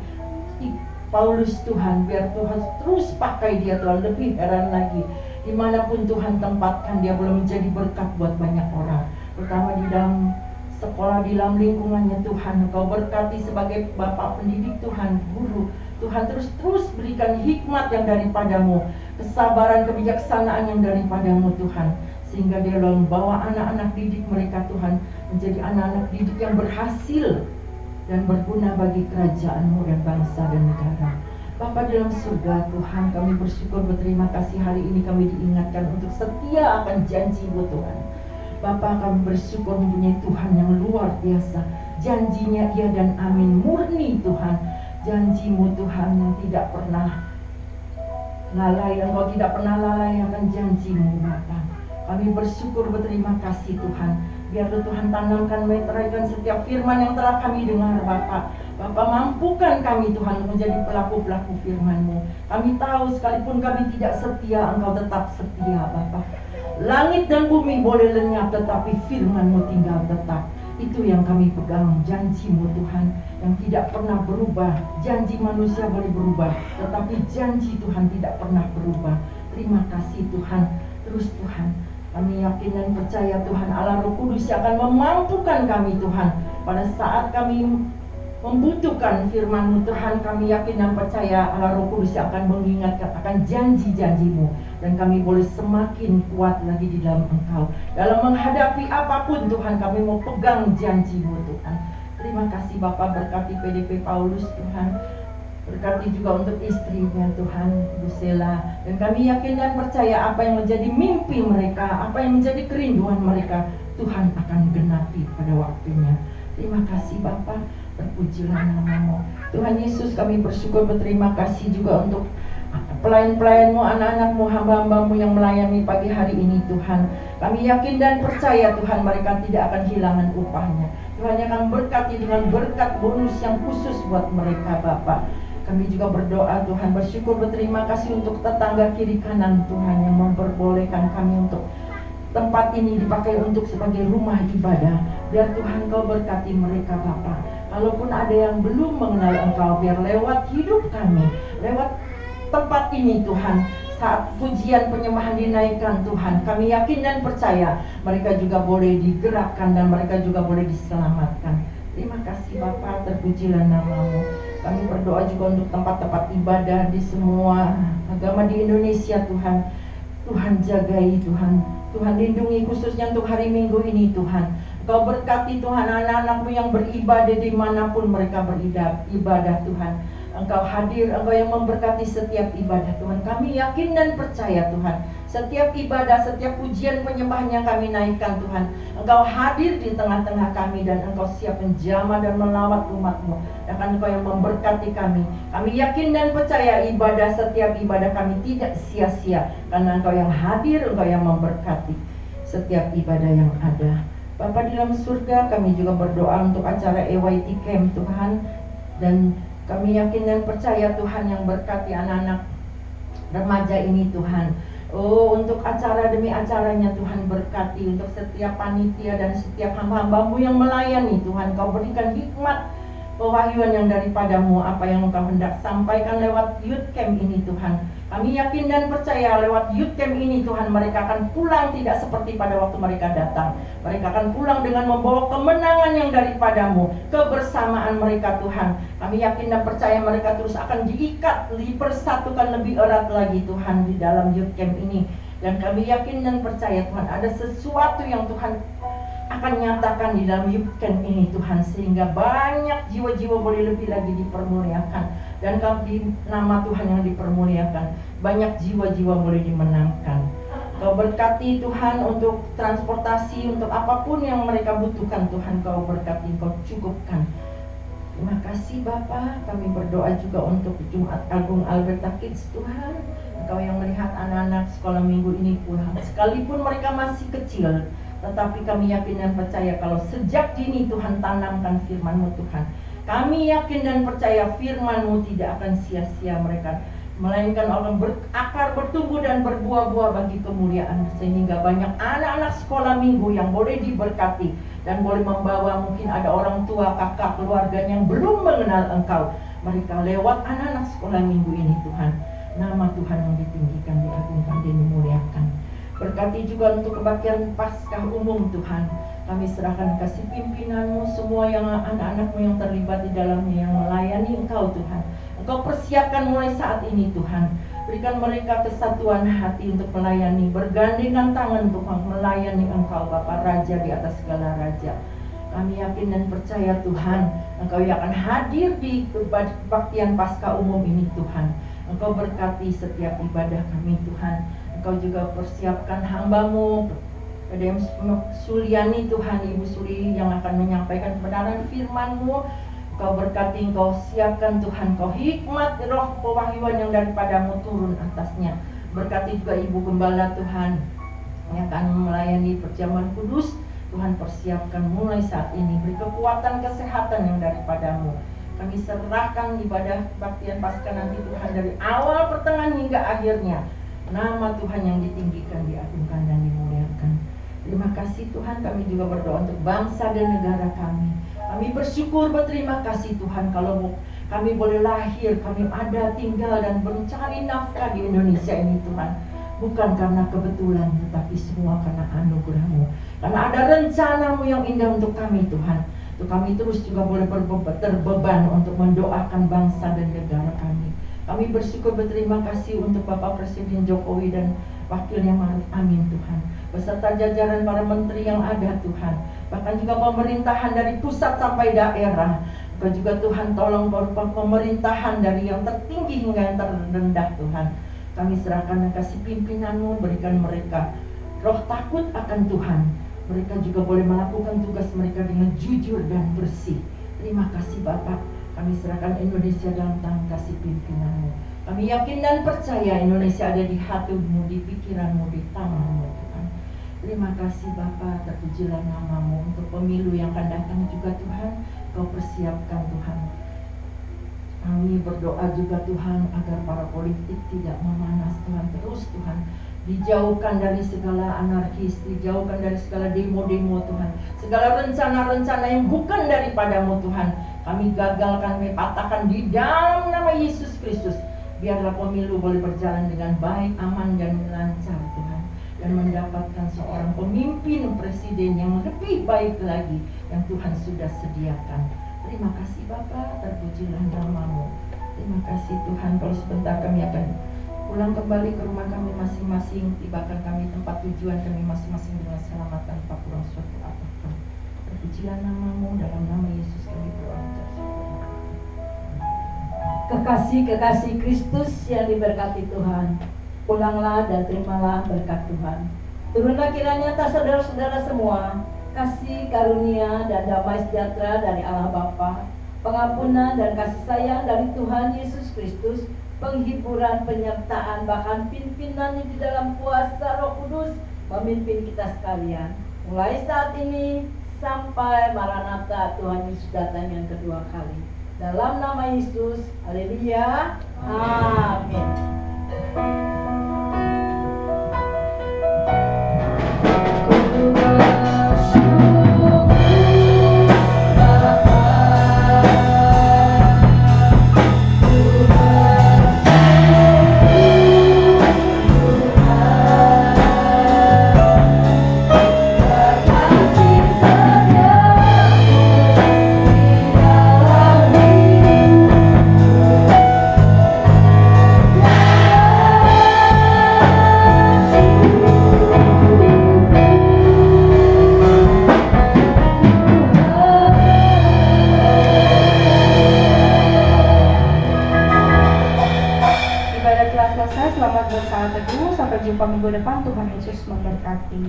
S4: Paulus Tuhan. Biar Tuhan terus pakai dia Tuhan, lebih heran lagi dimanapun Tuhan tempatkan dia boleh menjadi berkat buat banyak orang, terutama di dalam sekolah, di dalam lingkungannya Tuhan. Engkau berkati sebagai Bapak pendidik Tuhan, guru Tuhan, terus berikan hikmat yang daripadamu, kesabaran, kebijaksanaan yang daripadamu Tuhan, sehingga dia dalam membawa anak-anak didik mereka Tuhan menjadi anak-anak didik yang berhasil dan berguna bagi kerajaan-Mu dan bangsa dan negara. Bapa dalam surga Tuhan, kami bersyukur, berterima kasih hari ini kami diingatkan untuk setia akan janji-Mu Tuhan. Bapa, kami bersyukur mempunyai Tuhan yang luar biasa. Janjinya iya dan amin, murni Tuhan. Janji-Mu Tuhan yang tidak pernah lalai, Engkau tidak pernah lalai akan janji-Mu Bapa. Kami bersyukur, berterima kasih Tuhan. Biarlah Tuhan tanamkan, meteraikan setiap firman yang telah kami dengar Bapa. Bapa, mampukan kami Tuhan menjadi pelaku-pelaku firman-Mu. Kami tahu sekalipun kami tidak setia, Engkau tetap setia Bapa. Langit dan bumi boleh lenyap, tetapi firman-Mu tinggal tetap. Itu yang kami pegang, janji-Mu Tuhan yang tidak pernah berubah. Janji manusia boleh berubah, tetapi janji Tuhan tidak pernah berubah. Terima kasih Tuhan. Terus Tuhan, kami yakin dan percaya Tuhan Allah Roh Kudus akan memampukan kami Tuhan pada saat kami membutuhkan firman-Mu Tuhan. Kami yakin dan percaya Allah Roh Kudus akan mengingatkan akan janji-janji-Mu, dan kami boleh semakin kuat lagi di dalam Engkau. Dalam menghadapi apapun Tuhan, kami mau pegang janji-Mu Tuhan. Terima kasih Bapak, berkati PDP Paulus Tuhan. Berkati juga untuk istrinya Tuhan, Bu Sela. Dan kami yakin dan percaya apa yang menjadi mimpi mereka, apa yang menjadi kerinduan mereka, Tuhan akan genapi pada waktunya. Terima kasih Bapa, terpujilah nama-Mu. Tuhan Yesus, kami bersyukur, berterima kasih juga untuk pelayan-pelayan-Mu, anak-anak-Mu, hamba-hamba-Mu yang melayani pagi hari ini Tuhan. Kami yakin dan percaya Tuhan mereka tidak akan kehilangan upahnya. Tuhan yang akan berkati dengan berkat bonus yang khusus buat mereka Bapa. Kami juga berdoa Tuhan, bersyukur, berterima kasih untuk tetangga kiri kanan Tuhan yang memperbolehkan kami untuk tempat ini dipakai untuk sebagai rumah ibadah. Biar Tuhan Kau berkati mereka Bapa. Kalaupun ada yang belum mengenal Engkau, biar lewat hidup kami, lewat tempat ini Tuhan, saat pujian penyembahan dinaikkan Tuhan, kami yakin dan percaya mereka juga boleh digerakkan dan mereka juga boleh diselamatkan. Terima kasih Bapa, terpujilah nama-Mu. Kami berdoa juga untuk tempat-tempat ibadah di semua agama di Indonesia Tuhan. Tuhan jagai Tuhan, Tuhan lindungi khususnya untuk hari Minggu ini Tuhan. Kau berkati Tuhan anak-anak-Mu yang beribadah dimanapun mereka beribadah Tuhan. Engkau hadir, Engkau yang memberkati setiap ibadah Tuhan. Kami yakin dan percaya Tuhan, setiap ibadah, setiap pujian penyembahan yang kami naikkan Tuhan, Engkau hadir di tengah-tengah kami dan Engkau siap menjamah dan melawat umat-Mu. Dan Engkau yang memberkati kami. Kami yakin dan percaya setiap ibadah kami tidak sia-sia, karena Engkau yang hadir, Engkau yang memberkati setiap ibadah yang ada. Bapa di dalam surga, kami juga berdoa untuk acara EYT Camp Tuhan, dan kami yakin dan percaya Tuhan yang berkati anak-anak remaja ini Tuhan. Oh, untuk acara demi acaranya Tuhan berkati, untuk setiap panitia dan setiap hamba-hamba-Mu yang melayani Tuhan. Kau berikan hikmat, pewahyuan yang daripadamu, apa yang Engkau hendak sampaikan lewat youth camp ini Tuhan. Kami yakin dan percaya lewat youth camp ini Tuhan, mereka akan pulang tidak seperti pada waktu mereka datang. Mereka akan pulang dengan membawa kemenangan yang daripadamu, kebersamaan mereka Tuhan. Kami yakin dan percaya mereka terus akan diikat, dipersatukan lebih erat lagi Tuhan di dalam youth camp ini. Dan kami yakin dan percaya Tuhan, ada sesuatu yang Tuhan akan nyatakan di dalam youth camp ini Tuhan, sehingga banyak jiwa-jiwa boleh lebih lagi dipermuliakan. Dan kalau di nama Tuhan yang dipermuliakan, banyak jiwa-jiwa boleh dimenangkan. Kau berkati Tuhan untuk transportasi, untuk apapun yang mereka butuhkan Tuhan, Kau berkati, Kau cukupkan. Terima kasih Bapa. Kami berdoa juga untuk Jumat Agung Alberta Kids Tuhan. Engkau yang melihat anak-anak sekolah minggu ini pulang, sekalipun mereka masih kecil, tetapi kami yakin dan percaya kalau sejak dini Tuhan tanamkan firman-Mu Tuhan. Kami yakin dan percaya firman-Mu tidak akan sia-sia mereka, melainkan akan berakar, bertumbuh dan berbuah-buah bagi kemuliaan, sehingga banyak anak-anak sekolah minggu yang boleh diberkati dan boleh membawa, mungkin ada orang tua, kakak, keluarga yang belum mengenal Engkau. Mereka lewat anak-anak sekolah minggu ini Tuhan, nama Tuhan yang ditinggikan, diagungkan, dan dimuliakan. Berkati juga untuk kebaktian Paskah umum Tuhan. Kami serahkan kasih pimpinan-Mu, semua yang anak-anak-Mu yang terlibat di dalamnya, yang melayani Engkau Tuhan. Engkau persiapkan mulai saat ini Tuhan. Berikan mereka kesatuan hati untuk melayani, bergandengan tangan untuk melayani Engkau Bapa Raja di atas segala raja. Kami yakin dan percaya Tuhan, Engkau yang akan hadir di kebaktian Paskah umum ini Tuhan. Engkau berkati setiap ibadah kami Tuhan. Engkau juga persiapkan hamba-Mu, ada Suliani Tuhan, Ibu Suli yang akan menyampaikan kebenaran firman-Mu. Kau berkati, Engkau siapkan Tuhan, Kau hikmat, roh pewahyuan yang daripadamu turun atasnya. Berkati juga Ibu Gembala Tuhan yang akan melayani perjamuan kudus. Tuhan persiapkan mulai saat ini, beri kekuatan kesehatan yang daripadamu. Kami serahkan ibadah kebaktian Paskah nanti Tuhan, dari awal, pertengahan hingga akhirnya. Nama Tuhan yang ditinggikan, diagungkan, dan dimuliakan. Terima kasih Tuhan. Kami juga berdoa untuk bangsa dan negara kami. Kami bersyukur, berterima kasih Tuhan, kalau kami boleh lahir, kami ada, tinggal, dan mencari nafkah di Indonesia ini Tuhan. Bukan karena kebetulan, tetapi semua karena anugerah-Mu. Karena ada rencana-Mu yang indah untuk kami Tuhan. Untuk kami terus juga boleh terbeban untuk mendoakan bangsa dan negara kami. Kami bersyukur, berterima kasih untuk Bapak Presiden Jokowi dan Wakilnya Ma'ruf Amin Tuhan, beserta jajaran para menteri yang ada Tuhan, bahkan juga pemerintahan dari pusat sampai daerah. Engkau juga Tuhan tolong pemerintahan dari yang tertinggi hingga yang terendah Tuhan. Kami serahkan dan kasih pimpinan-Mu, berikan mereka roh takut akan Tuhan. Mereka juga boleh melakukan tugas mereka dengan jujur dan bersih. Terima kasih Bapak. Kami serahkan Indonesia dalam tangan kasih pimpinan-Mu. Kami yakin dan percaya Indonesia ada di hati-Mu, di pikiran-Mu, di tangan-Mu Tuhan. Terima kasih Bapa, terpujilah nama-Mu untuk pemilu yang akan datang juga Tuhan. Kau persiapkan Tuhan. Kami berdoa juga Tuhan agar para politik tidak memanas Tuhan, terus Tuhan. Dijauhkan dari segala anarkis, dijauhkan dari segala demo-demo Tuhan, segala rencana-rencana yang bukan daripadamu Tuhan. Kami gagalkan, kami patahkan di dalam nama Yesus Kristus. Biarlah pemilu boleh berjalan dengan baik, aman, dan lancar Tuhan, dan mendapatkan seorang pemimpin presiden yang lebih baik lagi yang Tuhan sudah sediakan. Terima kasih Bapa, terpujilah nama-Mu. Terima kasih Tuhan. Kalau sebentar kami akan pulang kembali ke rumah kami masing-masing, tibakan kami tempat tujuan kami masing-masing dengan selamat tanpa kurang suatu apapun. Terpujilah nama-Mu, dalam nama Yesus kami berdoa.
S6: Kekasih-kekasih Kristus yang diberkati Tuhan, pulanglah dan terimalah berkat Tuhan. Turunlah kiranya atas saudara-saudara semua kasih karunia dan damai sejahtera dari Allah Bapa, pengampunan dan kasih sayang dari Tuhan Yesus Kristus, penghiburan, penyertaan, bahkan pimpinan di dalam kuasa Roh Kudus memimpin kita sekalian, mulai saat ini sampai Maranatha Tuhan Yesus datang yang kedua kali. Dalam nama Yesus, haleluya, amin.
S1: Tuhan Yesus memberkati.